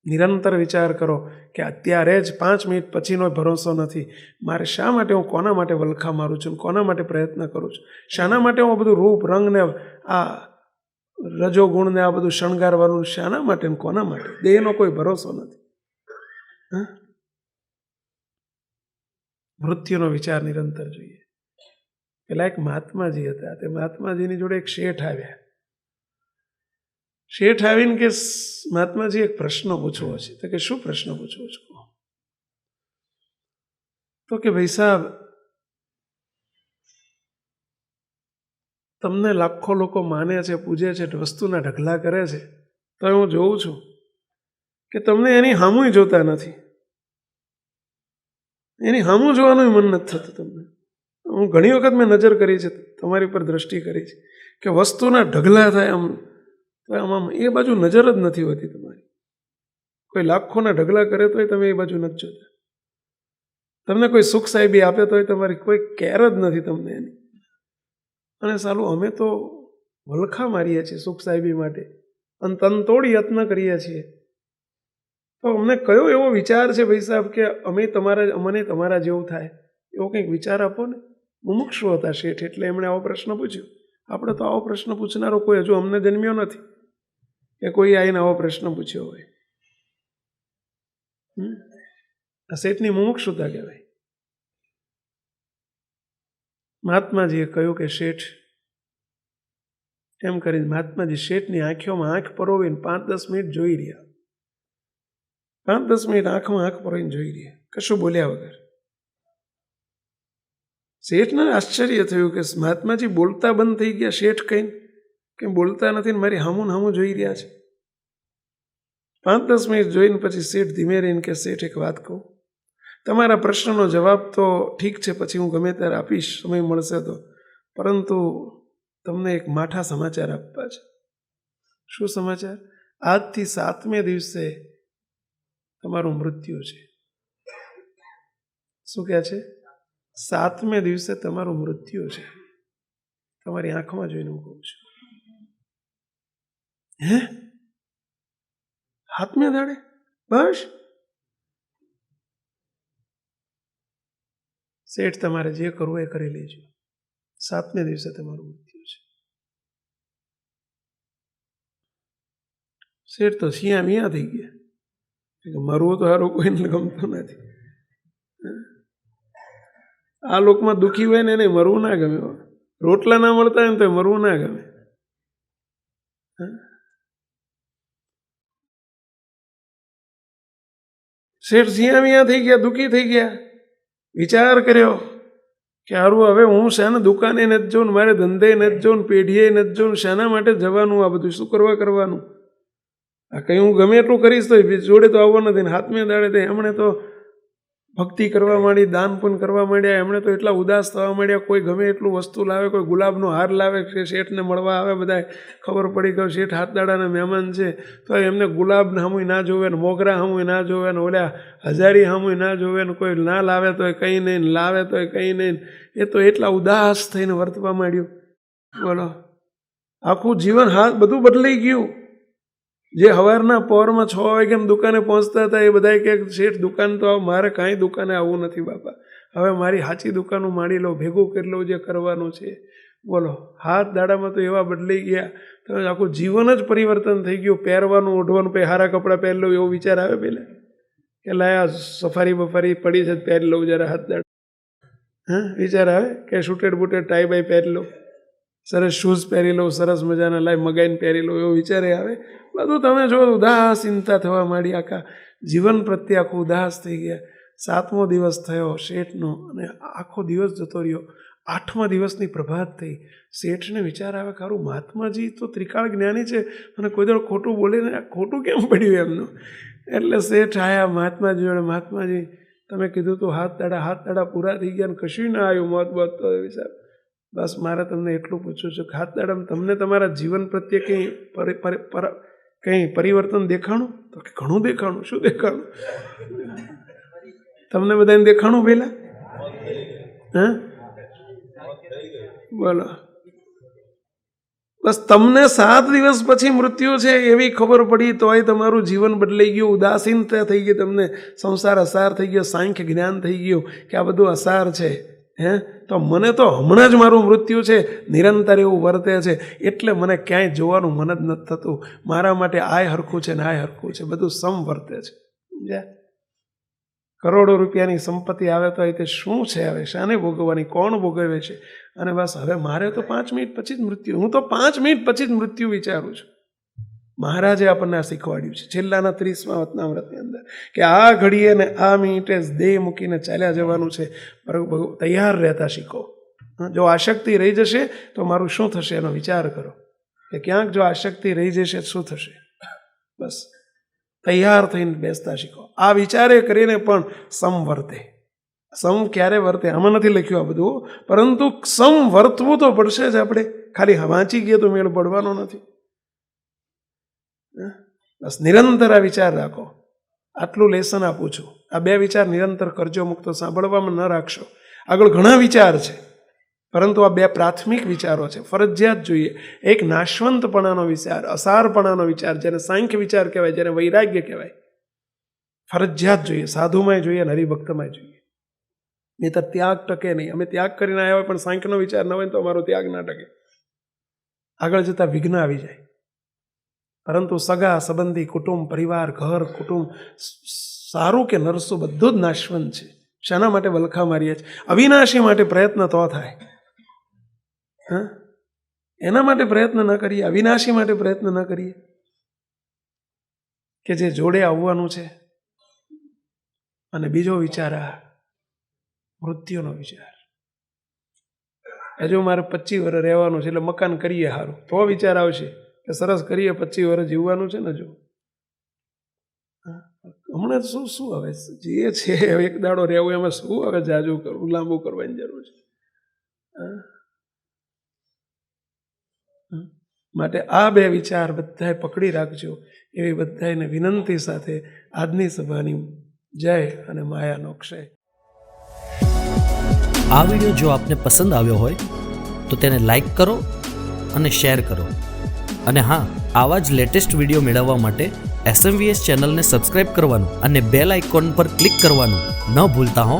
નિરંતર વિચાર કરો કે અત્યારે જ 5 મિનિટ પછીનો ભરોસો નથી. મારે શા માટે હું કોના માટે વલખા મારું છું, કોના માટે પ્રયત્ન કરું છું, શાના માટે હું બધું રૂપ રંગ ને આ રજોગુણ ને આ બધું શણગારવાનું શાના માટે ને કોના માટે? દેહનો કોઈ ભરોસો નથી. મૃત્યુનો વિચાર નિરંતર જોઈએ. પેલા એક મહાત્માજી હતા, તે મહાત્માજીની જોડે એક શેઠ આવ્યા. શેઠ આવીને કે મહાત્માજી એક પ્રશ્ન પૂછવો છે. તો કે શું પ્રશ્ન પૂછવો છો? તો કે ભાઈ સાહેબ, તમને લાખો લોકો માને છે, પૂજે છે, વસ્તુના ઢગલા કરે છે, તો હું જોઉં છું કે તમને એની સામું જોતા નથી, એની સામું જોવાનું મન નથી થતું તમને. હું ઘણી વખત મેં નજર કરી છે, તમારી પર દ્રષ્ટિ કરી છે કે વસ્તુના ઢગલા થાય આમ, તો આમ એ બાજુ નજર જ નથી હોતી તમારી. કોઈ લાખોના ઢગલા કરે તોય તમે એ બાજુ નથી જોતા. તમને કોઈ સુખ સાહેબી આપે તોય તમારી કોઈ કેર જ નથી તમને એની. અને સાલું અમે તો વલખા મારીએ છીએ સુખ સાહેબી માટે અને તનતોડ યત્ન કરીએ છીએ, તો અમને કયો એવો વિચાર છે ભાઈ સાહેબ કે અમને તમારા જેવું થાય? એવો કંઈક વિચાર આપો ને. મુમુક્ષુ હતા શેઠ, એટલે એમણે આવો પ્રશ્ન પૂછ્યો. આપણે તો આવો પ્રશ્ન પૂછનારો કોઈ હજુ અમને જન્મ્યો નથી કે કોઈ આવીને આવો પ્રશ્ન પૂછ્યો હોય. આ શેઠની મુમુક્ષુતા કહેવાય. મહાત્માજીએ કહ્યું કે શેઠ, એમ કરીને મહાત્માજી શેઠની આંખોમાં આંખ પરોવીને 5-10 મિનિટ જોઈ રહ્યા. 5-10 મિનિટ આંખમાં આંખ પરોવીને જોઈ રહ્યા, કશું બોલ્યા વગર. શેઠને આશ્ચર્ય થયું કે મહાત્માજી બોલતા બંધ થઈ ગયા. શેઠ કહીને કે બોલતા નથી ને મારી હામું હામું જોઈ રહ્યા છે. 5-10 મિનિટ જોઈને પછી શેઠ ધીમે રહીને કે શેઠ એક વાત કહું, તમારા પ્રશ્નનો જવાબ તો ઠીક છે પછી હું ગમે ત્યારે આપીશ, સમય મળશે તો, પરંતુ તમને એક માઠા સમાચાર આપવા છે. શું સમાચાર? આજથી 7મે દિવસે તમારું મૃત્યુ છે. શું કહે છે? 7મે દિવસે તમારું મૃત્યુ છે. તમારી આંખમાં જોઈને હું કહું છું. હે? 7મે દાડે? બસ શેઠ તમારે જે કરવું એ કરી લેજો, 7મે દિવસે તમારું મૃત્યુ છે. શેઠ તો શિયા મિયા થઈ ગયા, મરવું તો સારું કોઈને ગમતું નથી. આ લોકમાં દુઃખી હોય ને એને મરવું ના ગમે, રોટલા ના મળતા હોય ને તો મરવું ના ગમે. શેઠ શિયા મિયા થઈ ગયા, દુઃખી થઈ ગયા, વિચાર કર્યો કે હારું હવે હું શાના દુકાને નથી જઉં, મારે ધંધે નથી જઉં, પેઢીએ નથી જઉં, શાના માટે જવાનું, આ બધું શું કરવા કરવાનું, આ કંઈ હું ગમે એટલું કરીશ તો જોડે તો આવવા નથી. ને 7મે દાડે તો એમણે તો ભક્તિ કરવા માંડી, દાન પુણ્ય કરવા માંડ્યા, એમણે તો એટલા ઉદાસ થવા માંડ્યા. કોઈ ગમે એટલું વસ્તુ લાવે, કોઈ ગુલાબનો હાર લાવે, કે શેઠને મળવા આવે, બધા ખબર પડી ગયો શેઠ 7 દાડાના મહેમાન છે, તો એમને ગુલાબ હામુય ના જોવે ને મોગરા હામુય ના જોવે ને ઓલા હજારી હામુય ના જોવે ને કોઈ ના લાવે તો કંઈ નહીં, લાવે તો કંઈ નહીં. એ તો એટલા ઉદાસ થઈને વર્તવા માંડ્યું. બોલો, આખું જીવન હાથ બધું બદલાઈ ગયું. જે સવારના પહોરમાં 6 વાગ્યામાં દુકાને પહોંચતા હતા એ બધા કે શેઠ દુકાન તો આવ, મારે કાંઈ દુકાને આવવું નથી બાપા, હવે મારી સાચી દુકાનો માંડી લો, ભેગું કરી લો જે કરવાનું છે. બોલો, 7 દાડામાં તો એવા બદલાઈ ગયા, તો આખું જીવન જ પરિવર્તન થઈ ગયું. પહેરવાનું, ઓઢવાનું, પછી સારા કપડાં પહેરી લો એવો વિચાર આવે પહેલાં, કે લાયા સફારી બફારી પડી છે પહેરી લઉં જરા 7 દાડા, વિચાર આવે કે શૂટેડ બૂટેડ ટાઈ બાઈ પહેરી લો, સરસ શૂઝ પહેરી લો, સરસ મજાના લાઈ મગાઈને પહેરી લો એવો વિચારે આવે. બધું તમે જો ઉદાસીનતા થવા માંડી, આખા જીવન પ્રત્યે આખું ઉદાસ થઈ ગયા. 7મો દિવસ થયો શેઠનો અને આખો દિવસ જતો રહ્યો. 8મા દિવસની પ્રભાત થઈ. શેઠને વિચાર આવે ખરું મહાત્માજી તો ત્રિકાળ જ્ઞાની છે અને કોઈ દર ખોટું બોલે ને, ખોટું કેમ પડ્યું એમનું. એટલે શેઠ આવ્યા મહાત્માજી જોડે, મહાત્માજી તમે કીધું તો 7 દાડા પૂરા થઈ ગયા ને કશું ના આવ્યું, મોત બોત તો વિચાર. બસ મારે તમને એટલું પૂછવું છે કે 7 દાડામાં તમને તમારા જીવન પ્રત્યે કંઈ પરિવર્તન દેખાણું? તો કે ઘણું દેખાણું. શું દેખાણું? તમને બધાને દેખાણું પહેલાં? બોલો, બસ તમને 7 દિવસ પછી મૃત્યુ છે એવી ખબર પડી તોય તમારું જીવન બદલાઈ ગયું, ઉદાસીનતા થઈ ગઈ, તમને સંસાર અસાર થઈ ગયો, સાંખ્ય જ્ઞાન થઈ ગયું કે આ બધું અસાર છે. તો મને તો હમણાં જ મારું મૃત્યુ છે, નિરંતર એવું વર્તે છે, એટલે મને ક્યાંય જોવાનું મન જ નથી થતું. મારા માટે આય હરખું છે ને આય હરખું છે, બધું સમ વર્તે છે. સમજ્યા? કરોડો રૂપિયાની સંપત્તિ આવે તો તે શું છે, હવે શાને ભોગવવાની, કોણ ભોગવે છે? અને બસ હવે મારે તો 5 મિનિટ પછી જ મૃત્યુ, હું તો 5 મિનિટ પછી જ મૃત્યુ વિચારું છું. મહારાજે આપણને આ શીખવાડ્યું છે છેલ્લાના 30મા વતનામૃતની અંદર કે આ ઘડીએ ને આ મિનિટે જ દેહ મૂકીને ચાલ્યા જવાનું છે. તૈયાર રહેતા શીખો. જો આશક્તિ રહી જશે તો મારું શું થશે એનો વિચાર કરો, કે ક્યાંક જો આશક્તિ રહી જશે શું થશે. બસ તૈયાર થઈને બેસતા શીખો. આ વિચારે કરીને પણ સમ વર્તે. સમ ક્યારે વર્તે આમાં નથી લખ્યું આ બધું, પરંતુ સમ વર્તવું તો પડશે જ. આપણે ખાલી વાંચી ગઈએ તો મેળ પડવાનો નથી. બસ નિરંતર આ વિચાર રાખો. આટલું લેસન આપું છું, આ 2 વિચાર નિરંતર કરજો, મુક્તો સાંભળવામાં ન રાખશો. આગળ ઘણા વિચાર છે, પરંતુ આ 2 પ્રાથમિક વિચારો છે, ફરજિયાત જોઈએ. એક નાશવંતપણાનો વિચાર, અસારપણાનો વિચાર, જેને સાંખ્ય વિચાર કહેવાય, જેને વૈરાગ્ય કહેવાય, ફરજિયાત જોઈએ. સાધુમાંય જોઈએ અને હરિભક્તમાંય જોઈએ. નહીંતર ત્યાગ ટકે નહીં. અમે ત્યાગ કરીને આવ્યા હોય પણ સાંખ્યનો વિચાર ન હોય તો અમારો ત્યાગ ના ટકે, આગળ જતાં વિઘ્ન આવી જાય. પરંતુ સગા સંબંધી, કુટુંબ, પરિવાર, ઘર, કુટુંબ, સારું કે નરસું બધું જ નાશવંત છે. શાના માટે વલખા મારીએ છીએ? અવિનાશી માટે પ્રયત્ન તો થાય, એના માટે પ્રયત્ન ન કરીએ, અવિનાશી માટે પ્રયત્ન ન કરીએ કે જે જોડે આવવાનું છે. અને બીજો વિચાર આ મૃત્યુનો વિચાર. હજુ મારે 25 વર્ષ રહેવાનું છે એટલે મકાન કરીએ સારું, તો વિચાર આવશે કે સરસ કરીએ, 25 વર્ષ જીવવાનું છે ને. જો હમણાં શું હવે જે છે એક દાડો રહેવું, એમાં શું હવે જાજુ કરવું, લાંબુ કરવાની જરૂર છે. માટે આ 2 વિચાર બધાએ પકડી રાખજો એવી બધાને વિનંતી સાથે આજની સભાની જય અને માયાનો ક્ષય. આ વિડીયો જો આપને પસંદ આવ્યો હોય તો તેને લાઈક કરો અને શેર કરો. અને હા, આવા જ લેટેસ્ટ વિડીયો મેળવવા માટે SMVS ચેનલને સબસ્ક્રાઇબ કરવાનું અને બેલ આઇકોન પર ક્લિક કરવાનું ન ભૂલતા હો.